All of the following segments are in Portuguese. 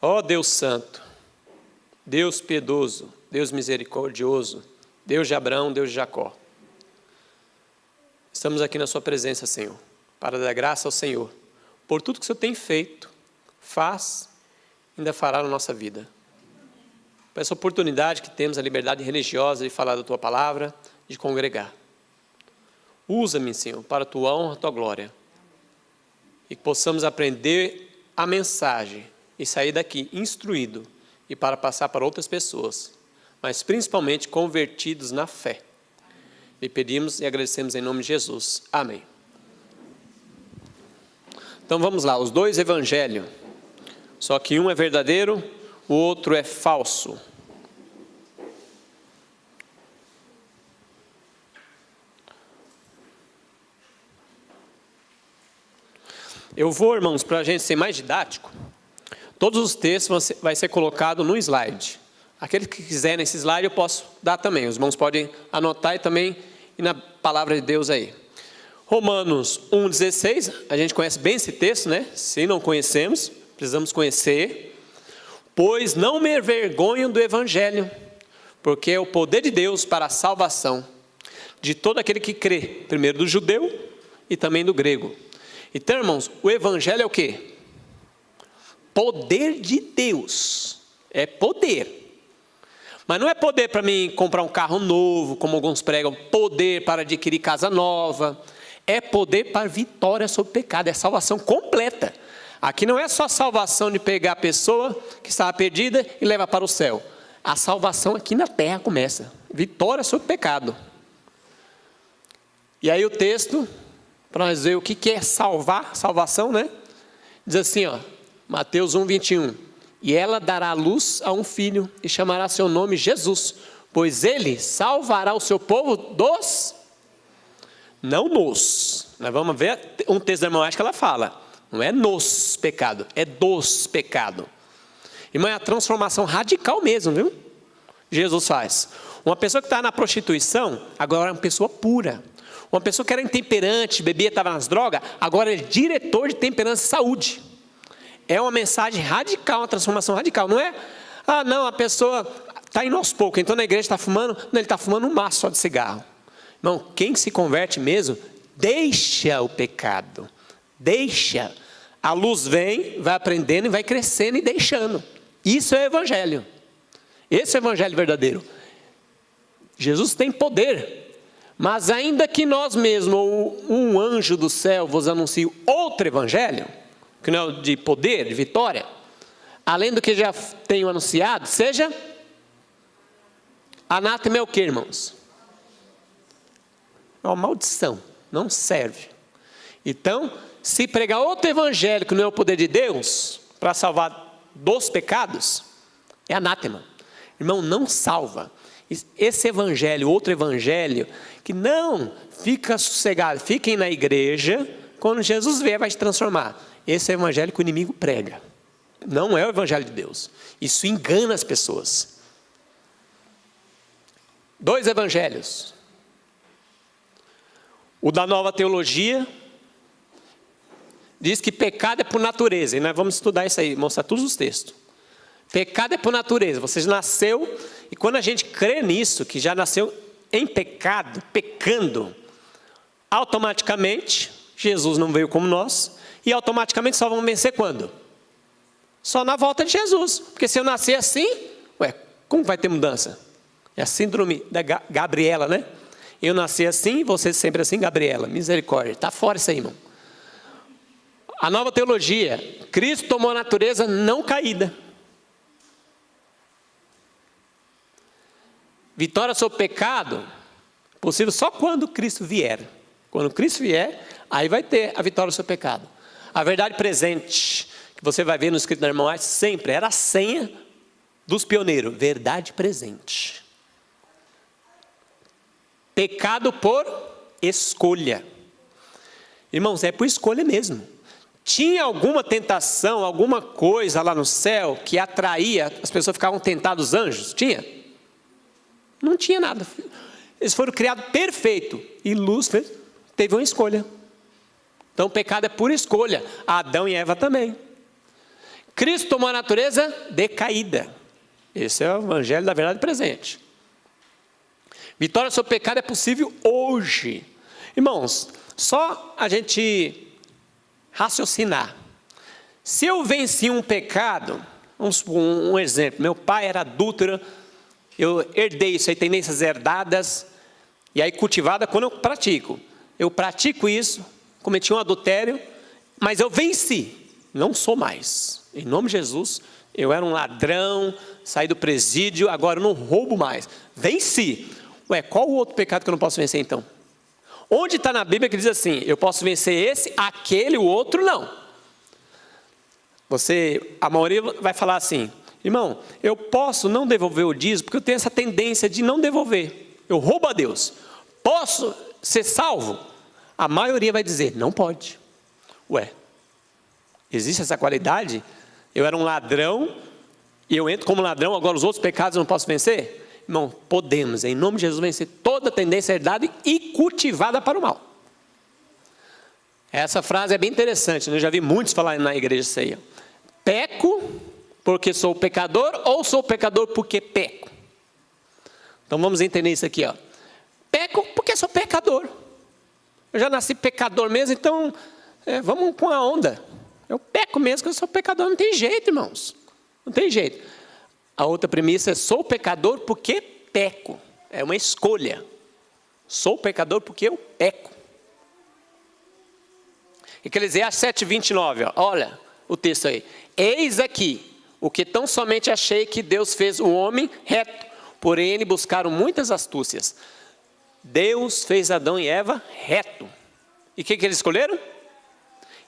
Ó Deus Santo, Deus piedoso, Deus misericordioso, Deus de Abraão, Deus de Jacó. Estamos aqui na sua presença, Senhor, para dar graça ao Senhor, por tudo que o Senhor tem feito, faz, ainda fará na nossa vida. Por essa oportunidade que temos, a liberdade religiosa de falar da Tua Palavra, de congregar. Usa-me, Senhor, para a Tua honra, a Tua glória. E que possamos aprender a mensagem e sair daqui instruído e para passar para outras pessoas, mas principalmente convertidos na fé. E pedimos e agradecemos em nome de Jesus. Amém. Então vamos lá, os dois evangelhos. Só que um é verdadeiro, o outro é falso. Eu vou, irmãos, para a gente ser mais didático, todos os textos vai ser colocado no slide. Aqueles que quiserem esse slide eu posso dar também. Os irmãos podem anotar e também ir na palavra de Deus aí. Romanos 1,16, a gente conhece bem esse texto, né? Se não conhecemos, precisamos conhecer. Pois não me envergonho do evangelho, porque é o poder de Deus para a salvação de todo aquele que crê, primeiro do judeu e também do grego. Então, irmãos, o evangelho é o quê? Poder de Deus. É poder. Mas não é poder para mim comprar um carro novo, como alguns pregam, poder para adquirir casa nova. É poder para vitória sobre o pecado, é salvação completa. Aqui não é só salvação de pegar a pessoa que estava perdida e levar para o céu. A salvação aqui na terra começa. Vitória sobre o pecado. E aí o texto, para nós ver o que é salvar, salvação, né? Diz assim, ó, Mateus 1:21. E ela dará luz a um filho e chamará seu nome Jesus, pois ele salvará o seu povo dos... Não nos. Nós vamos ver um texto da irmã, acho que ela fala. Não é nos pecado, é dos pecado. Irmã, é a transformação radical mesmo, viu? Jesus faz. Uma pessoa que está na prostituição, agora é uma pessoa pura. Uma pessoa que era intemperante, bebia, estava nas drogas, agora é diretor de temperança e saúde. É uma mensagem radical, uma transformação radical. Não é, não, a pessoa está indo aos poucos, então na igreja está fumando, não, ele está fumando um maço só de cigarro. Irmão, quem se converte mesmo, deixa o pecado. Deixa. A luz vem, vai aprendendo e vai crescendo e deixando. Isso é o evangelho. Esse é o evangelho verdadeiro. Jesus tem poder. Mas ainda que nós mesmos, ou um anjo do céu, vos anuncie outro evangelho, que não é o de poder, de vitória, além do que já tenho anunciado, seja anátema é o que, irmãos? É uma maldição, não serve. Então, se pregar outro evangelho que não é o poder de Deus, para salvar dos pecados, é anátema. Irmão, não salva. Esse evangelho, outro evangelho, que não fica sossegado, fiquem na igreja, quando Jesus vier vai te transformar. Esse é o evangelho que o inimigo prega. Não é o evangelho de Deus. Isso engana as pessoas. Dois evangelhos. O da nova teologia diz que pecado é por natureza. E nós vamos estudar isso aí, mostrar todos os textos. Pecado é por natureza. Você já nasceu, e quando a gente crê nisso, que já nasceu em pecado, pecando, automaticamente, Jesus não veio como nós, e automaticamente só vão vencer quando? Só na volta de Jesus. Porque se eu nascer assim, como vai ter mudança? É a síndrome da Gabriela, né? Eu nasci assim, você sempre assim, Gabriela. Misericórdia. Está fora isso aí, irmão. A nova teologia. Cristo tomou a natureza não caída. Vitória sobre o pecado, possível só quando Cristo vier. Quando Cristo vier, aí vai ter a vitória sobre o pecado. A verdade presente, que você vai ver no escrito da irmã White, sempre era a senha dos pioneiros. Verdade presente. Pecado por escolha. Irmãos, é por escolha mesmo. Tinha alguma tentação, alguma coisa lá no céu que atraía, as pessoas ficavam tentadas, os anjos? Tinha? Não tinha nada. Eles foram criados perfeitos. E Lúcifer teve uma escolha. Então o pecado é por escolha. Adão e Eva também. Cristo tomou a natureza decaída. Esse é o evangelho da verdade presente. Vitória sobre o pecado é possível hoje. Irmãos, só a gente raciocinar. Se eu venci um pecado, vamos supor um exemplo, meu pai era adúltero, eu herdei isso aí, tendências herdadas, e aí cultivada quando eu pratico isso, cometi um adultério, mas eu venci, não sou mais, em nome de Jesus. Eu era um ladrão, saí do presídio, agora eu não roubo mais, venci. Ué, qual o outro pecado que eu não posso vencer então? Onde está na Bíblia que diz assim, eu posso vencer esse, aquele, o outro não? A maioria vai falar assim, irmão, eu posso não devolver o dízimo, porque eu tenho essa tendência de não devolver, eu roubo a Deus. Posso ser salvo? A maioria vai dizer, não pode. Ué, existe essa qualidade? Eu era um ladrão, e eu entro como ladrão, agora os outros pecados eu não posso vencer? Irmão, podemos, em nome de Jesus, vencer toda tendência herdada e cultivada para o mal. Essa frase é bem interessante, né? Eu já vi muitos falar na igreja ceia. Peco porque sou pecador, ou sou pecador porque peco? Então vamos entender isso aqui, ó. Peco porque sou pecador. Eu já nasci pecador mesmo, então vamos com a onda. Eu peco mesmo, que eu sou pecador, não tem jeito, irmãos. Não tem jeito. A outra premissa é, sou pecador porque peco. É uma escolha. Sou pecador porque eu peco. Eclesiastes 7:29, ó, olha o texto aí. Eis aqui, o que tão somente achei que Deus fez o homem reto, porém ele buscaram muitas astúcias. Deus fez Adão e Eva reto. E o que eles escolheram?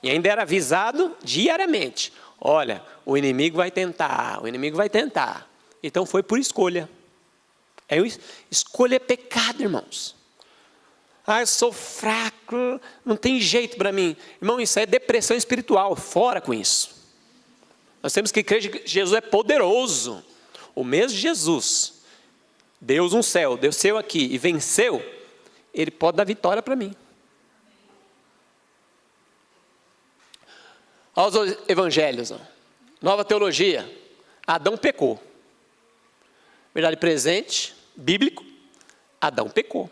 E ainda era avisado diariamente. Olha, o inimigo vai tentar, Então foi por escolha. Escolha é pecado, irmãos. Eu sou fraco, não tem jeito para mim. Irmão, isso é depressão espiritual, fora com isso. Nós temos que crer que Jesus é poderoso. O mesmo Jesus, Deus no céu, desceu aqui e venceu, Ele pode dar vitória para mim. Olha os evangelhos, ó. Nova teologia, Adão pecou. Verdade presente, bíblico, Adão pecou.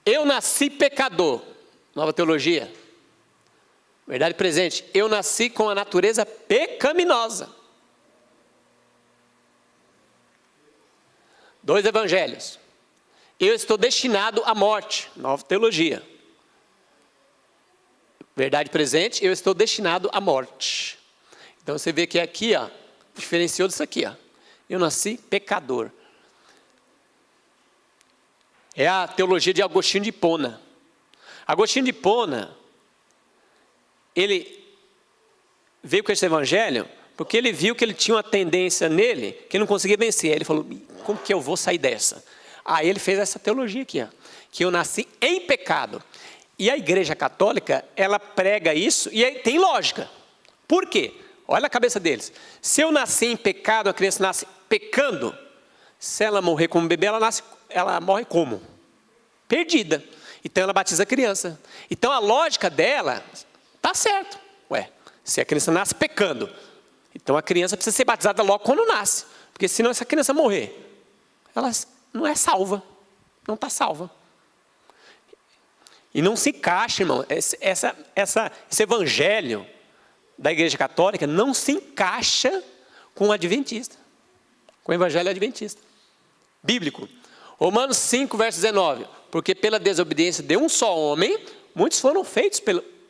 Eu nasci pecador, nova teologia. Verdade presente, eu nasci com a natureza pecaminosa. 2 evangelhos. Eu estou destinado à morte, nova teologia. Verdade presente, eu estou destinado à morte. Então você vê que aqui, ó, diferenciou disso aqui, ó. Eu nasci pecador. É a teologia de Agostinho de Hipona. Agostinho de Hipona, ele veio com esse evangelho porque ele viu que ele tinha uma tendência nele que ele não conseguia vencer. Aí ele falou, como que eu vou sair dessa? Aí ele fez essa teologia aqui, ó, que eu nasci em pecado. E a igreja católica, ela prega isso e aí tem lógica. Por quê? Olha a cabeça deles. Se eu nasci em pecado, a criança nasce pecando, se ela morrer como bebê, ela morre como? Perdida. Então ela batiza a criança. Então a lógica dela está certo. Ué, se a criança nasce pecando, então a criança precisa ser batizada logo quando nasce. Porque senão essa criança morrer, ela não é salva. Não está salva. E não se encaixa, irmão, esse evangelho da igreja católica não se encaixa com o adventista, com o evangelho adventista, bíblico. Romanos 5, verso 19, porque pela desobediência de um só homem, muitos foram feitos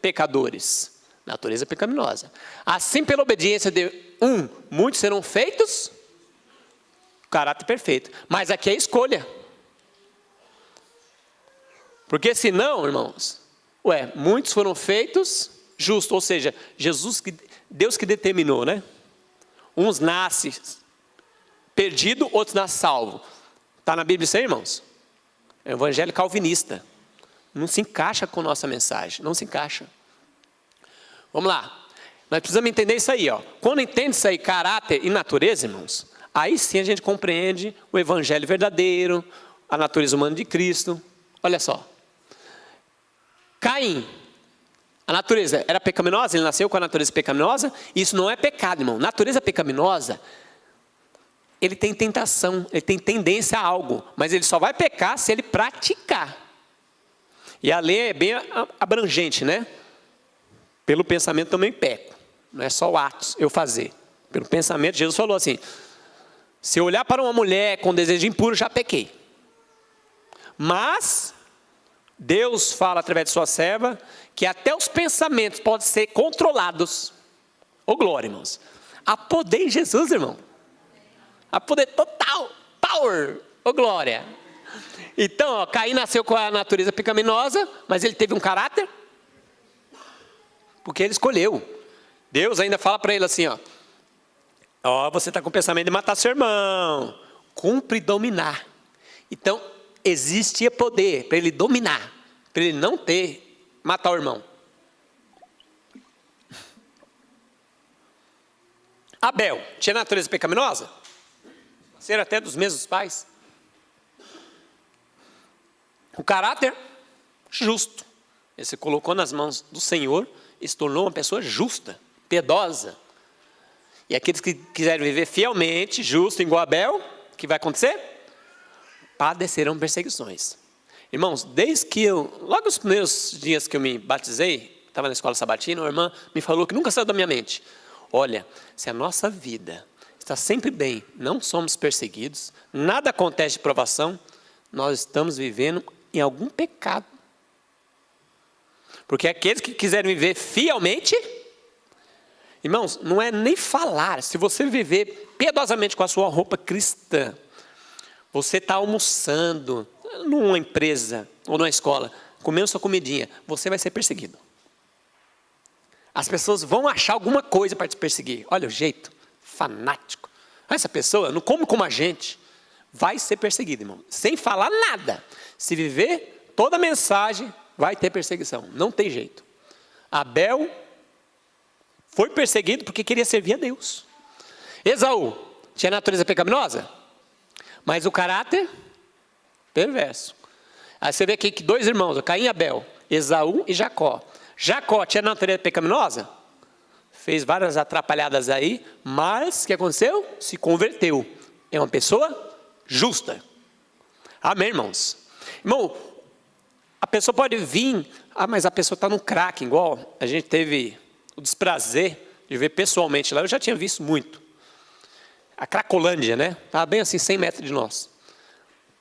pecadores, natureza pecaminosa. Assim, pela obediência de um, muitos serão feitos, caráter perfeito. Mas aqui é escolha. Porque senão, irmãos, muitos foram feitos justos, ou seja, Deus que determinou, né? Uns nascem perdido, outros nascem salvo. Está na Bíblia isso aí, irmãos? É o evangelho calvinista. Não se encaixa com a nossa mensagem, não se encaixa. Vamos lá. Nós precisamos entender isso aí, ó. Quando entende isso aí, caráter e natureza, irmãos, aí sim a gente compreende o evangelho verdadeiro, a natureza humana de Cristo. Olha só. Caim, A natureza era pecaminosa, ele nasceu com a natureza pecaminosa. Isso não é pecado, irmão. Natureza pecaminosa, ele tem tentação, ele tem tendência a algo, mas ele só vai pecar se ele praticar. E a lei é bem abrangente, né? Pelo pensamento também peco. Não é só o ato, eu fazer. Pelo pensamento, Jesus falou assim: se eu olhar para uma mulher com desejo impuro, já pequei. Mas Deus fala através de sua serva que até os pensamentos podem ser controlados. Ô glória, irmãos. Há poder em Jesus, irmão. Há poder total. Power. Ô glória. Então, ó, Caim nasceu com a natureza pecaminosa, mas ele teve um caráter. Porque ele escolheu. Deus ainda fala para ele assim, ó, você está com o pensamento de matar seu irmão. Cumpre dominar. Então, existia poder para ele dominar, para ele não matar o irmão. Abel tinha natureza pecaminosa? Ser até dos mesmos pais. O caráter justo. Ele se colocou nas mãos do Senhor e se tornou uma pessoa justa, piedosa. E aqueles que quiserem viver fielmente, justo, igual Abel, o que vai acontecer? Padecerão perseguições. Irmãos, desde que logo os primeiros dias que eu me batizei, estava na escola sabatina, uma irmã me falou que nunca saiu da minha mente: olha, se a nossa vida está sempre bem, não somos perseguidos, nada acontece de provação, nós estamos vivendo em algum pecado. Porque aqueles que quiserem viver fielmente, irmãos, não é nem falar, se você viver piedosamente com a sua roupa cristã, você está almoçando numa empresa ou numa escola, comendo sua comidinha, você vai ser perseguido. As pessoas vão achar alguma coisa para te perseguir. Olha o jeito, fanático. Essa pessoa não come como a gente. Vai ser perseguido, irmão. Sem falar nada. Se viver toda a mensagem, vai ter perseguição. Não tem jeito. Abel foi perseguido porque queria servir a Deus. Esaú tinha natureza pecaminosa, mas o caráter perverso. Aí você vê aqui que dois irmãos, Caim e Abel, Esaú e Jacó. Jacó tinha natureza pecaminosa, fez várias atrapalhadas aí, mas o que aconteceu? Se converteu. É uma pessoa justa. Amém, irmãos? Irmão, a pessoa pode vir, mas a pessoa está no crack, igual a gente teve o desprazer de ver pessoalmente lá. Eu já tinha visto muito. A Cracolândia, né? Estava bem assim, 100 metros de nós.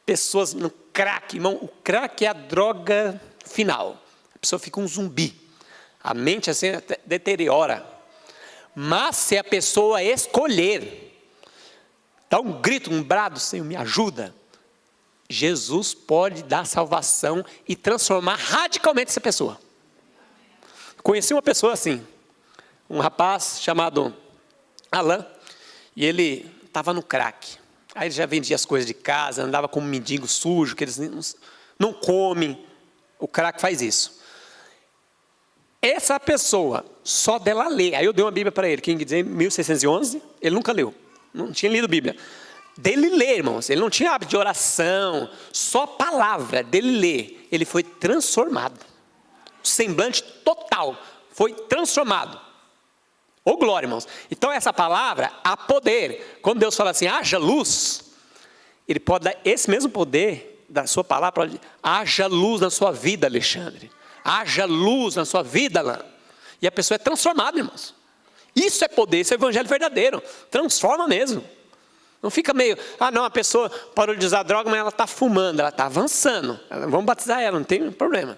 Pessoas no crack, irmão. O crack é a droga final. A pessoa fica um zumbi. A mente assim até deteriora. Mas se a pessoa escolher, dar um grito, um brado, Senhor, me ajuda, Jesus pode dar salvação e transformar radicalmente essa pessoa. Conheci uma pessoa assim, um rapaz chamado Alain, e ele estava no crack. Aí ele já vendia as coisas de casa, andava como um mendigo sujo, que eles não comem. O crack faz isso. Essa pessoa, só dela ler, aí eu dei uma Bíblia para ele, King James 1611, ele nunca leu, não tinha lido Bíblia. Dele ler, irmãos, ele não tinha hábito de oração, só palavra, dele ler, ele foi transformado. O semblante total foi transformado. Ô glória, irmãos. Então essa palavra, há poder. Quando Deus fala assim, haja luz, Ele pode dar esse mesmo poder da sua palavra, haja luz na sua vida, Alexandre. Haja luz na sua vida, Alain. E a pessoa é transformada, irmãos. Isso é poder, isso é evangelho verdadeiro. Transforma mesmo. Não fica meio, não, a pessoa parou de usar droga, mas ela está fumando, ela está avançando. Vamos batizar ela, não tem problema.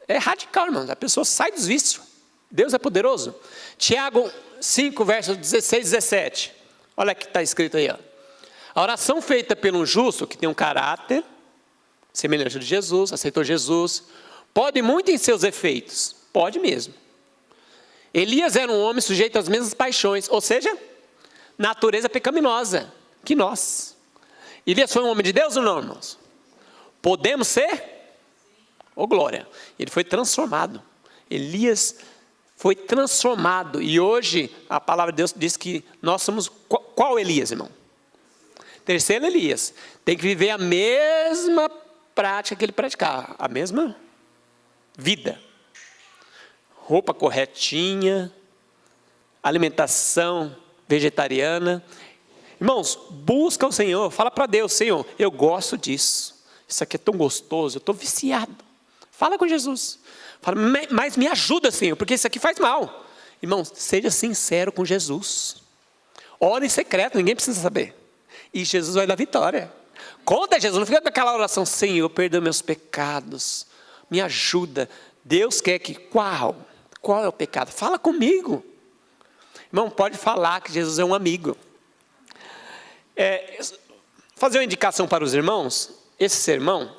É radical, irmãos. A pessoa sai dos vícios. Deus é poderoso. Tiago 5, versos 16 e 17. Olha o que está escrito aí. A oração feita pelo justo, que tem um caráter semelhante ao de Jesus, aceitou Jesus, pode muito em seus efeitos. Pode mesmo. Elias era um homem sujeito às mesmas paixões, ou seja, natureza pecaminosa que nós. Elias foi um homem de Deus ou não, irmãos? Podemos ser? Ô glória. Ele foi transformado. Elias foi transformado. E hoje a palavra de Deus diz que nós somos qual Elias, irmão? Terceiro Elias. Tem que viver a mesma prática que ele praticava. A mesma vida. roupa corretinha, alimentação vegetariana. Irmãos, busca o Senhor, fala para Deus: Senhor, eu gosto disso, isso aqui é tão gostoso, eu estou viciado. Fala com Jesus, fala, mas me ajuda, Senhor, porque isso aqui faz mal. Irmãos, seja sincero com Jesus, ore em secreto, ninguém precisa saber, e Jesus vai dar vitória. Conta a Jesus, não fica naquela oração: Senhor, perdoa meus pecados, me ajuda. Deus quer que, qual é o pecado? Fala comigo. Irmão, pode falar que Jesus é um amigo. Fazer uma indicação para os irmãos, esse sermão,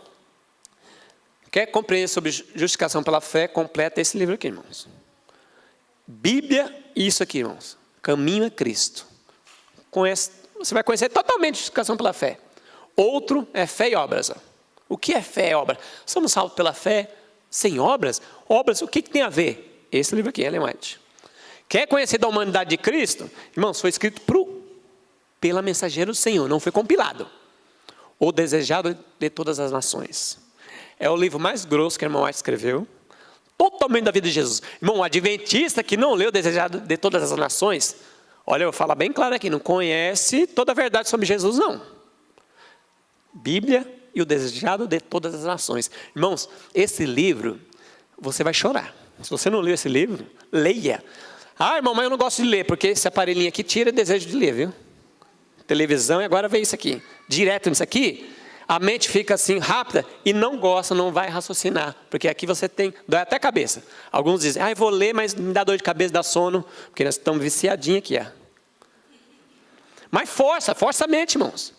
quer compreender sobre justificação pela fé, completa esse livro aqui, irmãos. Bíblia e isso aqui, irmãos. Caminho a Cristo. Você vai conhecer totalmente justificação pela fé. Outro é fé e obras. O que é fé e obra? Somos salvos pela fé, sem obras? Obras, o que tem a ver? Esse livro aqui, Ellen White. Quer conhecer da humanidade de Cristo? Irmãos, foi escrito pela mensageira do Senhor, não foi compilado. O Desejado de Todas as Nações. É o livro mais grosso que a irmã White escreveu. Totalmente da vida de Jesus. Irmão, o adventista que não leu o Desejado de Todas as Nações, olha, eu falo bem claro aqui, não conhece toda a verdade sobre Jesus, não. Bíblia e o Desejado de Todas as Nações. Irmãos, esse livro, você vai chorar. Se você não leu esse livro, leia. Ah, irmão, mas eu não gosto de ler, porque esse aparelhinho aqui tira desejo de ler, viu? Televisão, e agora vem isso aqui. Direto nisso aqui, a mente fica assim rápida e não gosta, não vai raciocinar. Porque aqui você dói até a cabeça. Alguns dizem, eu vou ler, mas me dá dor de cabeça, dá sono. Porque nós estamos viciadinhos aqui. Mas força a mente, irmãos.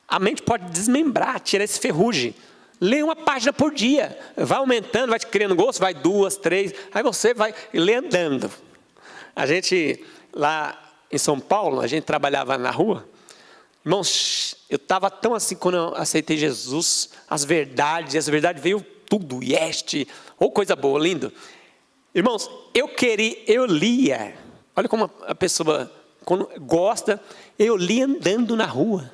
A mente pode desmembrar, tirar esse ferrugem. Lê uma página por dia. Vai aumentando, vai te criando gosto, vai 2, 3. Aí você vai ler andando. A gente, lá em São Paulo, a gente trabalhava na rua. Irmãos, eu estava tão assim quando eu aceitei Jesus, as verdades veio tudo, coisa boa, lindo. Irmãos, eu lia, olha como a pessoa, quando gosta, eu lia andando na rua.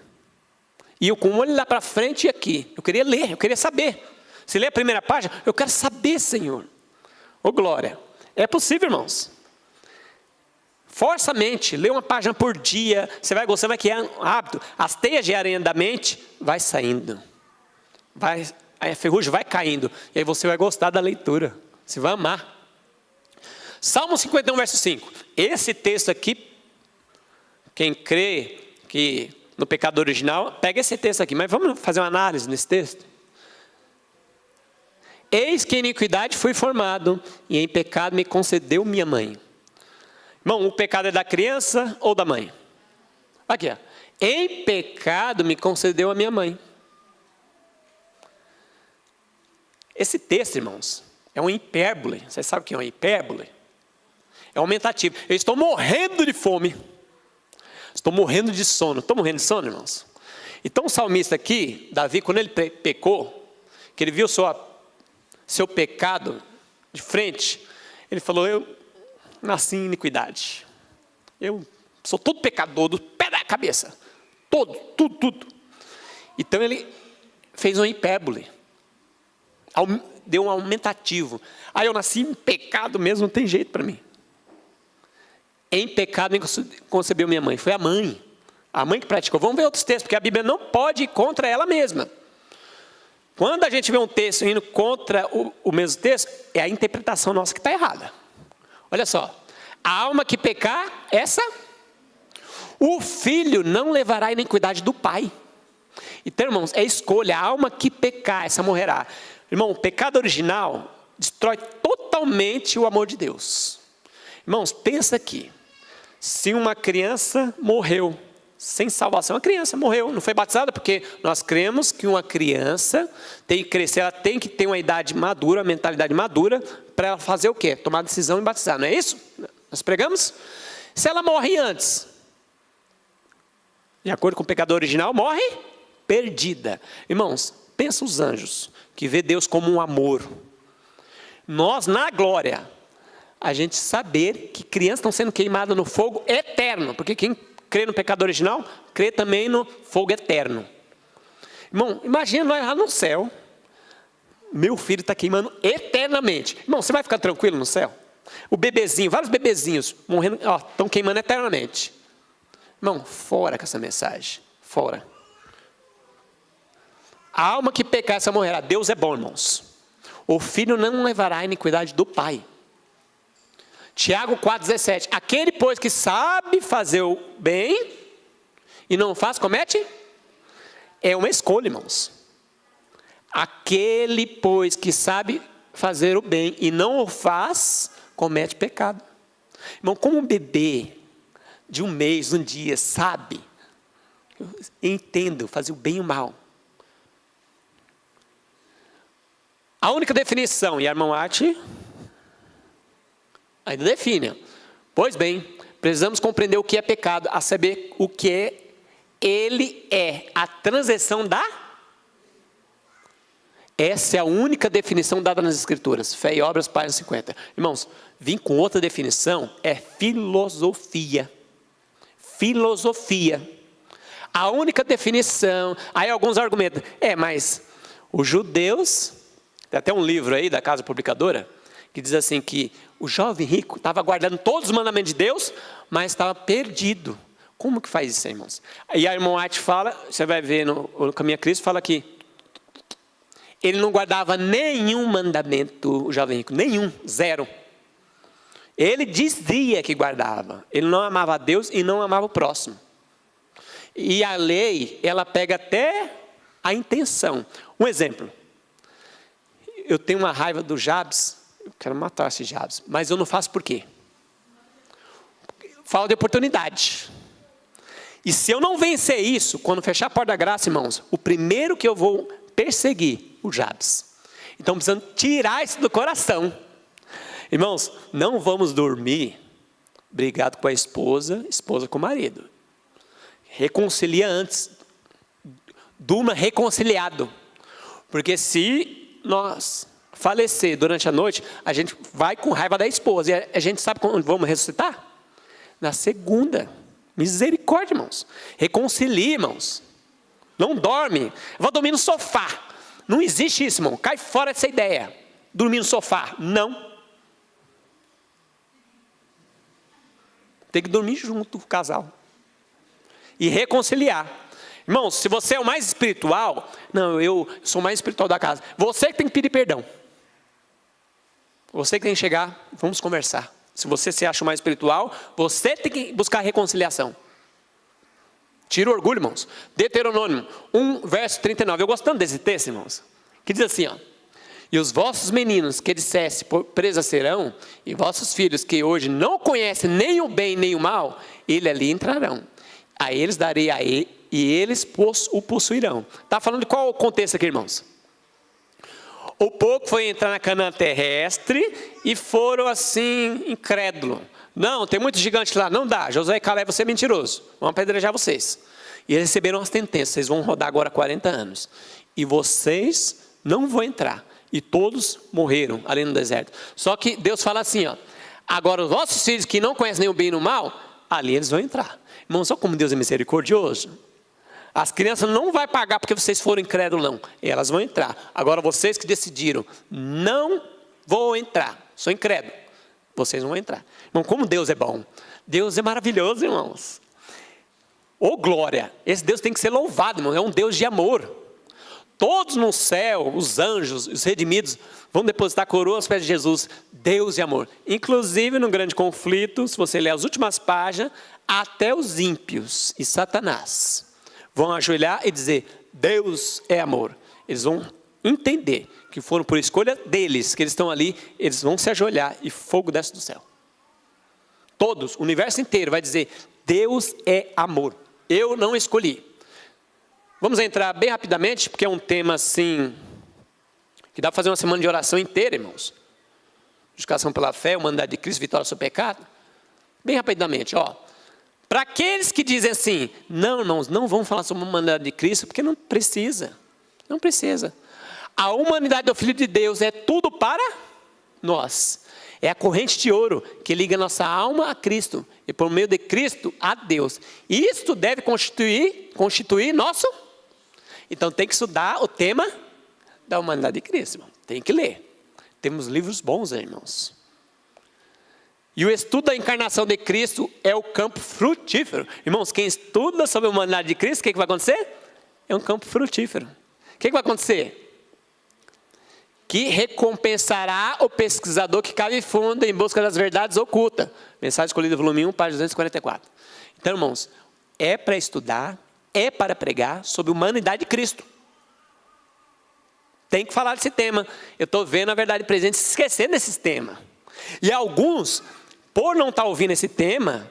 E eu com o olho lá para frente e aqui, eu queria ler, eu queria saber. Se ler a primeira página, eu quero saber, Senhor. Ô glória, é possível, irmãos. Força a mente, lê uma página por dia, você vai gostando, vai criar um hábito. As teias de aranha da mente vai saindo, a ferrugem vai caindo, e aí você vai gostar da leitura, você vai amar. Salmo 51, verso 5. Esse texto aqui, quem crê que no pecado original, pega esse texto aqui, mas vamos fazer uma análise nesse texto. Eis que em iniquidade fui formado, e em pecado me concedeu minha mãe. Irmão, o pecado é da criança ou da mãe? Aqui, em pecado me concedeu a minha mãe. Esse texto, irmãos, é um hipérbole. Vocês sabem o que é um hipérbole? É um aumentativo. Eu estou morrendo de fome. Estou morrendo de sono. Estou morrendo de sono, irmãos? Então o salmista aqui, Davi, quando ele pecou, que ele viu seu pecado de frente, ele falou, eu nasci em iniquidade. Eu sou todo pecador, do pé da cabeça. Tudo. Então ele fez um hipérbole. Deu um aumentativo. Aí eu nasci em pecado mesmo, não tem jeito para mim. Em pecado me concebeu minha mãe. Foi a mãe que praticou. Vamos ver outros textos, porque a Bíblia não pode ir contra ela mesma. Quando a gente vê um texto indo contra o mesmo texto, é a interpretação nossa que está errada. Olha só, a alma que pecar, o filho não levará a iniquidade do pai. Então, irmãos, é escolha, a alma que pecar, essa morrerá. Irmão, o pecado original destrói totalmente o amor de Deus. Irmãos, pensa aqui, se uma criança morreu sem salvação, a criança morreu, não foi batizada, porque nós cremos que uma criança tem que crescer, ela tem que ter uma idade madura, uma mentalidade madura, para ela fazer o quê? Tomar decisão e batizar, não é isso? Nós pregamos? Se ela morre antes, de acordo com o pecado original, morre perdida. Irmãos, pensa os anjos, que vê Deus como um amor. Nós, na glória, a gente saber que crianças estão sendo queimadas no fogo eterno, porque quem crê no pecado original, crê também no fogo eterno. Irmão, imagina nós lá no céu, meu filho está queimando eternamente. Irmão, você vai ficar tranquilo no céu? O bebezinho, vários bebezinhos morrendo, estão queimando eternamente. Irmão, fora com essa mensagem. Fora. A alma que pecar, essa morrerá. Deus é bom, irmãos. O filho não levará a iniquidade do pai. Tiago 4,17. Aquele, pois, que sabe fazer o bem e não faz, comete? É uma escolha, irmãos. Aquele, pois, que sabe fazer o bem e não o faz, comete pecado. Irmão, como um bebê de 1 mês, 1 dia, sabe, eu entendo fazer o bem e o mal. A única definição, e a irmã Ati ainda define. Pois bem, precisamos compreender o que é pecado, a saber o que ele é. A transição da... Essa é a única definição dada nas Escrituras. Fé e Obras, página 50. Irmãos, vim com outra definição, é filosofia. Filosofia. A única definição, aí alguns argumentam, mas os judeus, tem até um livro aí da Casa Publicadora, que diz assim que o jovem rico estava guardando todos os mandamentos de Deus, mas estava perdido. Como que faz isso, irmãos? E a irmã White fala, você vai ver no Caminho a Cristo, fala que ele não guardava nenhum mandamento, o jovem rico, nenhum, 0. Ele dizia que guardava, ele não amava a Deus e não amava o próximo. E a lei, ela pega até a intenção. Um exemplo, eu tenho uma raiva do Jabes, eu quero matar esse Jabes, mas eu não faço por quê? Falta de oportunidade. E se eu não vencer isso, quando fechar a porta da graça, irmãos, o primeiro que eu vou perseguir, o Jabes. Então precisamos tirar isso do coração. Irmãos, não vamos dormir brigado com a esposa com o marido. Reconcilia antes. Durma reconciliado. Porque se nós falecer durante a noite, a gente vai com raiva da esposa. E a gente sabe quando vamos ressuscitar? Na segunda. Misericórdia, irmãos. Reconcilia, irmãos. Não dorme. Vou dormir no sofá. Não existe isso, irmão. Cai fora dessa ideia. Dormir no sofá. Não. Tem que dormir junto, o casal. E reconciliar. Irmãos, se você é o mais espiritual, não, eu sou o mais espiritual da casa. Você que tem que pedir perdão. Você que tem que chegar, vamos conversar. Se você se acha o mais espiritual, você tem que buscar reconciliação. Tira o orgulho, irmãos. Deuteronômio 1, verso 39. Eu gosto tanto desse texto, irmãos. Que diz assim, e os vossos meninos que dissesse presas serão, e vossos filhos que hoje não conhecem nem o bem nem o mal, ele ali entrarão. A eles darei a ele, e eles o possuirão. Está falando de qual o contexto aqui, irmãos? O povo foi entrar na Canaã terrestre e foram assim, incrédulos. Não, tem muito gigante lá, não dá. Josué e Caleb, você é mentiroso. Vamos apedrejar vocês. E eles receberam as sentenças, vocês vão rodar agora 40 anos. E vocês não vão entrar. E todos morreram ali no deserto. Só que Deus fala assim, agora os vossos filhos que não conhecem nem o bem nem o mal, ali eles vão entrar. Irmãos, só como Deus é misericordioso. As crianças não vão pagar porque vocês foram incrédulos, não. Elas vão entrar. Agora vocês que decidiram, não vou entrar, sou incrédulo. Vocês vão entrar. Irmão, como Deus é bom. Deus é maravilhoso, irmãos. Ô glória, esse Deus tem que ser louvado, irmão. É um Deus de amor. Todos no céu, os anjos, os redimidos, vão depositar coroa aos pés de Jesus. Deus de amor. Inclusive, num grande conflito, se você ler as últimas páginas, até os ímpios e Satanás vão ajoelhar e dizer, Deus é amor. Eles vão entender que foram por escolha deles, que eles estão ali, eles vão se ajoelhar e fogo desce do céu. Todos, o universo inteiro vai dizer, Deus é amor. Eu não escolhi. Vamos entrar bem rapidamente, porque é um tema assim, que dá para fazer uma semana de oração inteira, irmãos. Justificação pela fé, humanidade de Cristo, vitória sobre o pecado. Bem rapidamente, para aqueles que dizem assim, não, irmãos, não vamos falar sobre a humanidade de Cristo, porque não precisa. Não precisa. A humanidade do Filho de Deus é tudo para nós. É a corrente de ouro que liga nossa alma a Cristo. E por meio de Cristo a Deus. Isto deve constituir nosso. Então tem que estudar o tema da humanidade de Cristo. Irmão. Tem que ler. Temos livros bons, irmãos. E o estudo da encarnação de Cristo é o campo frutífero. Irmãos, quem estuda sobre a humanidade de Cristo, o que vai acontecer? É um campo frutífero. O que vai acontecer? Que recompensará o pesquisador que cava fundo em busca das verdades ocultas. Mensagem escolhida, volume 1, página 244. Então, irmãos, é para estudar, é para pregar sobre a humanidade de Cristo. Tem que falar desse tema. Eu estou vendo a verdade presente se esquecendo desse tema. E alguns, por não estar ouvindo esse tema,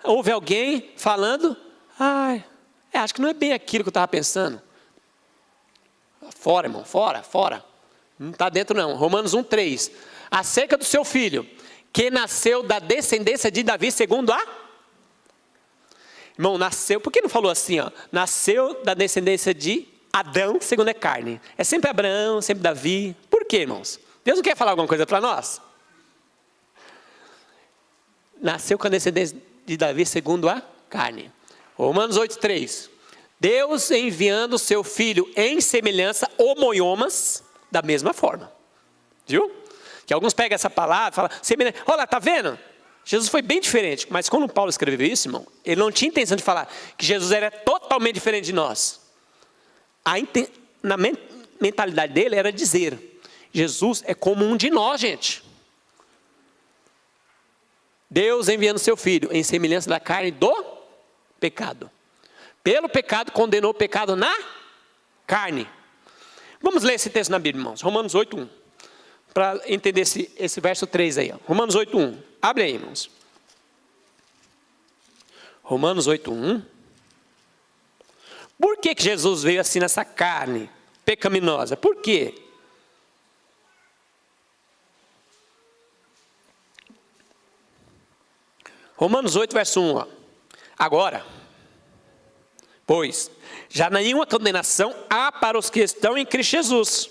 ouve alguém falando, acho que não é bem aquilo que eu estava pensando. Fora, irmão, fora. Não está dentro não. Romanos 1:3. Acerca do seu filho, que nasceu da descendência de Davi segundo a... Irmão, nasceu, por que não falou assim? Nasceu da descendência de Adão segundo a carne. É sempre Abraão, sempre Davi. Por quê, irmãos? Deus não quer falar alguma coisa para nós? Nasceu com a descendência de Davi segundo a carne. Romanos 8:3. Deus enviando o seu filho em semelhança homoiomas, da mesma forma. Viu? Que alguns pegam essa palavra e falam, semelhança. Olha lá, está vendo? Jesus foi bem diferente. Mas quando Paulo escreveu isso, irmão, ele não tinha intenção de falar que Jesus era totalmente diferente de nós. Na mentalidade dele era dizer, Jesus é como um de nós, gente. Deus enviando seu filho em semelhança da carne do pecado. Pelo pecado condenou o pecado na carne. Vamos ler esse texto na Bíblia, irmãos. Romanos 8:1. Para entender esse verso 3 aí. Romanos 8:1. Abre aí, irmãos. Romanos 8:1. Por que Jesus veio assim nessa carne pecaminosa? Por quê? Romanos 8, verso 1. Agora, pois, já nenhuma condenação há para os que estão em Cristo Jesus,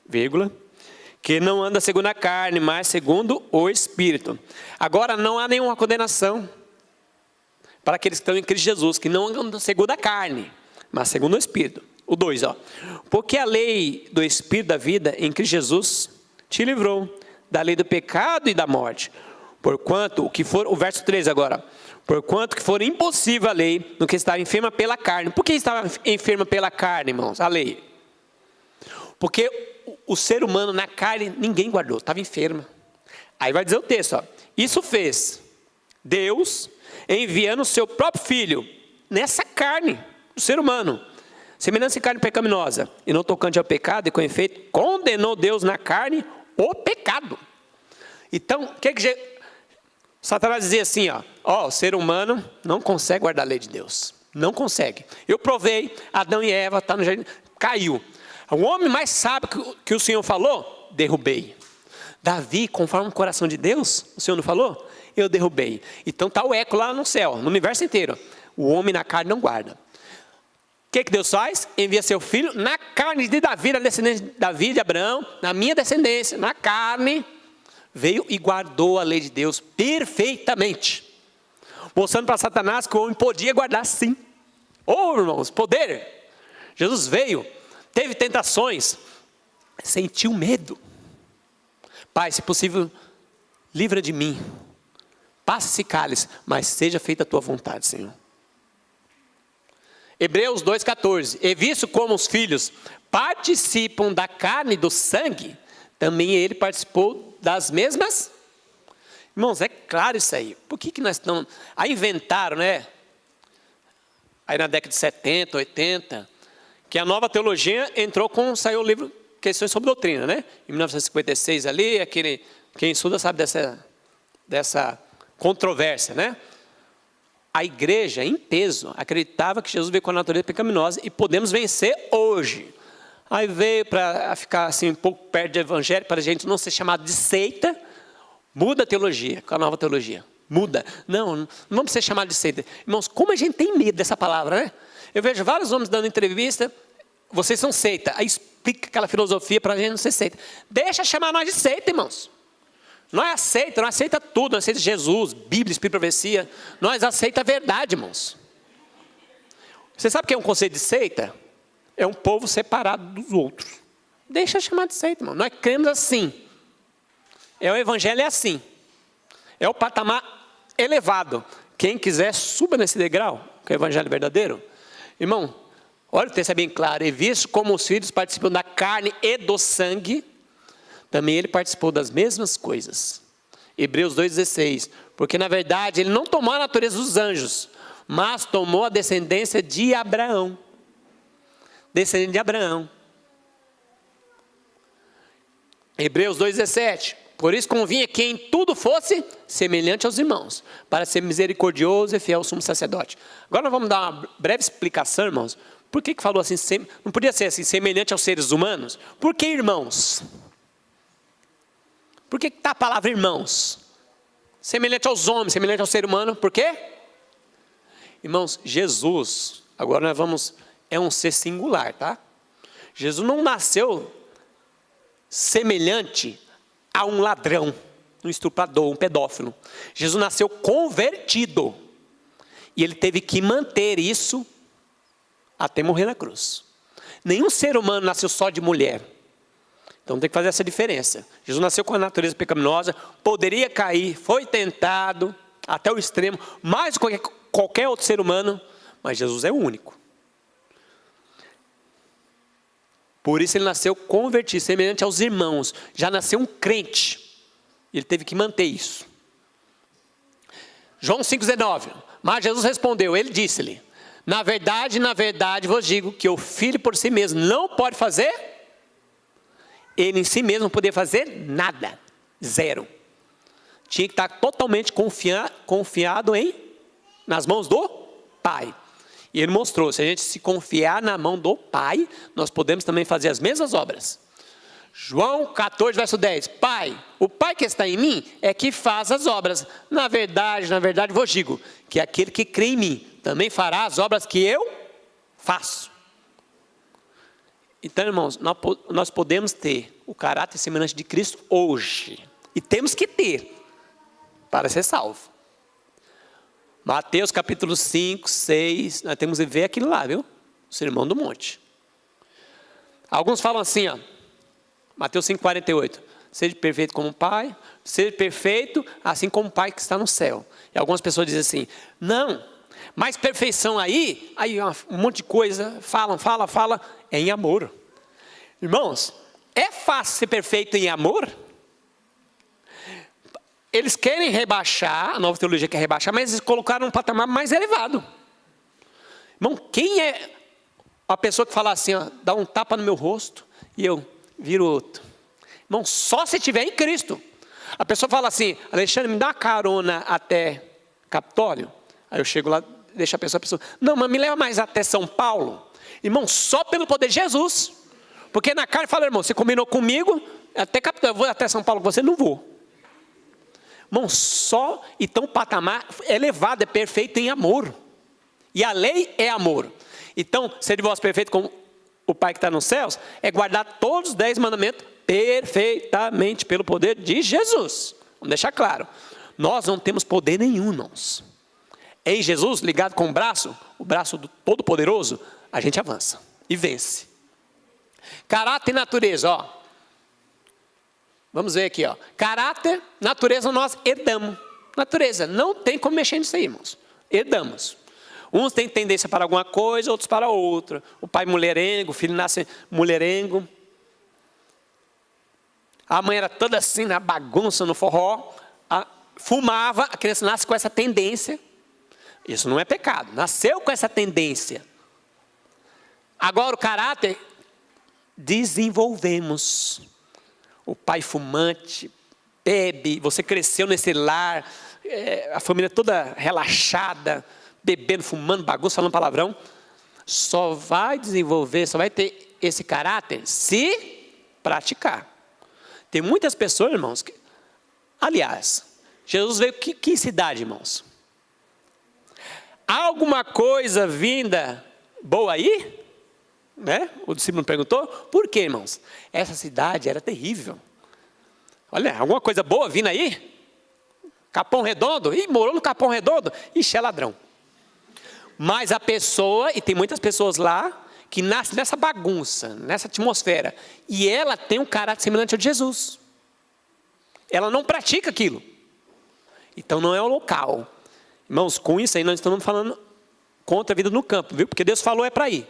vírgula, que não anda segundo a carne, mas segundo o Espírito. Agora não há nenhuma condenação para aqueles que estão em Cristo Jesus, que não andam segundo a carne, mas segundo o Espírito. O 2, porque a lei do Espírito da vida em Cristo Jesus te livrou da lei do pecado e da morte. Porquanto o que for, o verso 3 agora, porquanto que for impossível a lei no que estava enferma pela carne. Por que estava enferma pela carne, irmãos? A lei. Porque o ser humano na carne ninguém guardou, estava enferma. Aí vai dizer o texto, isso fez Deus enviando o seu próprio filho nessa carne do ser humano, semelhança de carne pecaminosa, e não tocante ao pecado, e com efeito condenou Deus na carne o pecado. Então, o que Satanás dizia assim, o ser humano não consegue guardar a lei de Deus. Não consegue. Eu provei, Adão e Eva, está no jardim, caiu. O homem mais sábio que o Senhor falou, derrubei. Davi, conforme o coração de Deus, o Senhor não falou? Eu derrubei. Então está o eco lá no céu, no universo inteiro. O homem na carne não guarda. O que Deus faz? Envia seu filho na carne de Davi, na descendência de Davi, de Abraão, na minha descendência, na carne. Veio e guardou a lei de Deus perfeitamente, mostrando para Satanás que o homem podia guardar sim. Irmãos, poder. Jesus veio, teve tentações, sentiu medo. Pai, se possível, livra de mim, passa esse cálice, mas seja feita a tua vontade, Senhor. Hebreus 2,14. E visto como os filhos participam da carne e do sangue, também ele participou das mesmas. Irmãos, é claro isso aí. Por que nós estamos... Aí inventaram, né? Aí na década de 70, 80, que a nova teologia saiu o livro Questões sobre Doutrina, né? Em 1956 ali, quem estuda sabe dessa controvérsia, né? A igreja, em peso, acreditava que Jesus veio com a natureza pecaminosa e podemos vencer hoje. Aí veio para ficar assim um pouco perto do evangelho, para a gente não ser chamado de seita, muda a teologia, com a nova teologia. Muda. Não vamos ser chamado de seita. Irmãos, como a gente tem medo dessa palavra, né? Eu vejo vários homens dando entrevista, vocês são seita. Aí explica aquela filosofia para a gente não ser seita. Deixa chamar nós de seita, irmãos. Nós aceita tudo, nós aceita Jesus, Bíblia, Espírito, profecia. Nós aceita a verdade, irmãos. Você sabe o que é um conceito de seita? É um povo separado dos outros. Deixa chamar de seita, irmão. Nós cremos assim. O evangelho é assim. É o patamar elevado. Quem quiser, suba nesse degrau, que é o evangelho verdadeiro. Irmão, olha o texto é bem claro. E visto como os filhos participam da carne e do sangue, também ele participou das mesmas coisas. Hebreus 2,16. Porque na verdade ele não tomou a natureza dos anjos, mas tomou a descendência de Abraão. Descendente de Abraão. Hebreus 2,17. Por isso convinha que em tudo fosse semelhante aos irmãos, para ser misericordioso e fiel ao sumo sacerdote. Agora nós vamos dar uma breve explicação, irmãos. Por que falou assim? Não podia ser assim, semelhante aos seres humanos? Por que irmãos? Por que está a palavra irmãos? Semelhante aos homens, semelhante ao ser humano, por quê? Irmãos, Jesus, agora nós vamos, é um ser singular, tá? Jesus não nasceu semelhante a um ladrão, um estuprador, um pedófilo. Jesus nasceu convertido. E ele teve que manter isso até morrer na cruz. Nenhum ser humano nasceu só de mulher. Então tem que fazer essa diferença. Jesus nasceu com a natureza pecaminosa, poderia cair, foi tentado até o extremo, mais do que qualquer outro ser humano, mas Jesus é o único. Por isso ele nasceu convertido, semelhante aos irmãos. Já nasceu um crente. Ele teve que manter isso. João 5,19. Mas Jesus respondeu, ele disse-lhe: na verdade, vos digo que o filho por si mesmo não pode fazer. Ele em si mesmo não podia fazer nada. Zero. Tinha que estar totalmente confiado nas mãos do Pai. E ele mostrou, se a gente se confiar na mão do Pai, nós podemos também fazer as mesmas obras. João 14, verso 10. Pai, o Pai que está em mim é que faz as obras. Na verdade, vos digo, que aquele que crê em mim também fará as obras que eu faço. Então, irmãos, nós podemos ter o caráter semelhante de Cristo hoje. E temos que ter, para ser salvo. Mateus capítulo 5, 6, nós temos que ver aquilo lá, viu? O Sermão do Monte. Alguns falam assim, ó, Mateus 5, 48. Seja perfeito como o Pai, seja perfeito assim como o Pai que está no céu. E algumas pessoas dizem assim, não, mas perfeição aí um monte de coisa, fala, é em amor. Irmãos, é fácil ser perfeito em amor? Eles querem rebaixar, a nova teologia quer rebaixar, mas eles colocaram um patamar mais elevado. Irmão, quem é a pessoa que fala assim, ó, dá um tapa no meu rosto e eu viro outro? Irmão, só se tiver em Cristo. A pessoa fala assim, Alexandre, me dá uma carona até Capitólio. Aí eu chego lá, deixo a pessoa, não, mas me leva mais até São Paulo. Irmão, só pelo poder de Jesus. Porque na carne fala, irmão, você combinou comigo, até Capitólio, eu vou até São Paulo com você, não vou. Irmão, só, então o patamar elevado, é perfeito em amor. E a lei é amor. Então, ser de vós perfeito como o Pai que está nos céus, é guardar todos os 10 mandamentos perfeitamente pelo poder de Jesus. Vamos deixar claro. Nós não temos poder nenhum, irmãos. Em Jesus, ligado com o braço do Todo-Poderoso, a gente avança e vence. Caráter e natureza, ó. Vamos ver aqui, ó. Caráter, natureza nós herdamos. Natureza, não tem como mexer nisso aí, irmãos. Herdamos. Uns têm tendência para alguma coisa, outros para outra. O pai mulherengo, o filho nasce mulherengo. A mãe era toda assim, na bagunça, no forró. Fumava, a criança nasce com essa tendência. Isso não é pecado, nasceu com essa tendência. Agora o caráter, desenvolvemos. O pai fumante, bebe, você cresceu nesse lar, a família toda relaxada, bebendo, fumando, bagunça, falando palavrão. Só vai desenvolver, só vai ter esse caráter se praticar. Tem muitas pessoas, irmãos, aliás, Jesus veio que cidade, irmãos? Há alguma coisa vinda boa aí? Né? O discípulo perguntou, por quê, irmãos? Essa cidade era terrível. Olha, alguma coisa boa vindo aí? Capão Redondo? Morou no Capão Redondo? Ixi, é ladrão. Mas a pessoa, e tem muitas pessoas lá, que nascem nessa bagunça, nessa atmosfera, e ela tem um caráter semelhante ao de Jesus. Ela não pratica aquilo. Então não é o local. Irmãos, com isso aí nós estamos falando contra a vida no campo, viu? Porque Deus falou é para ir.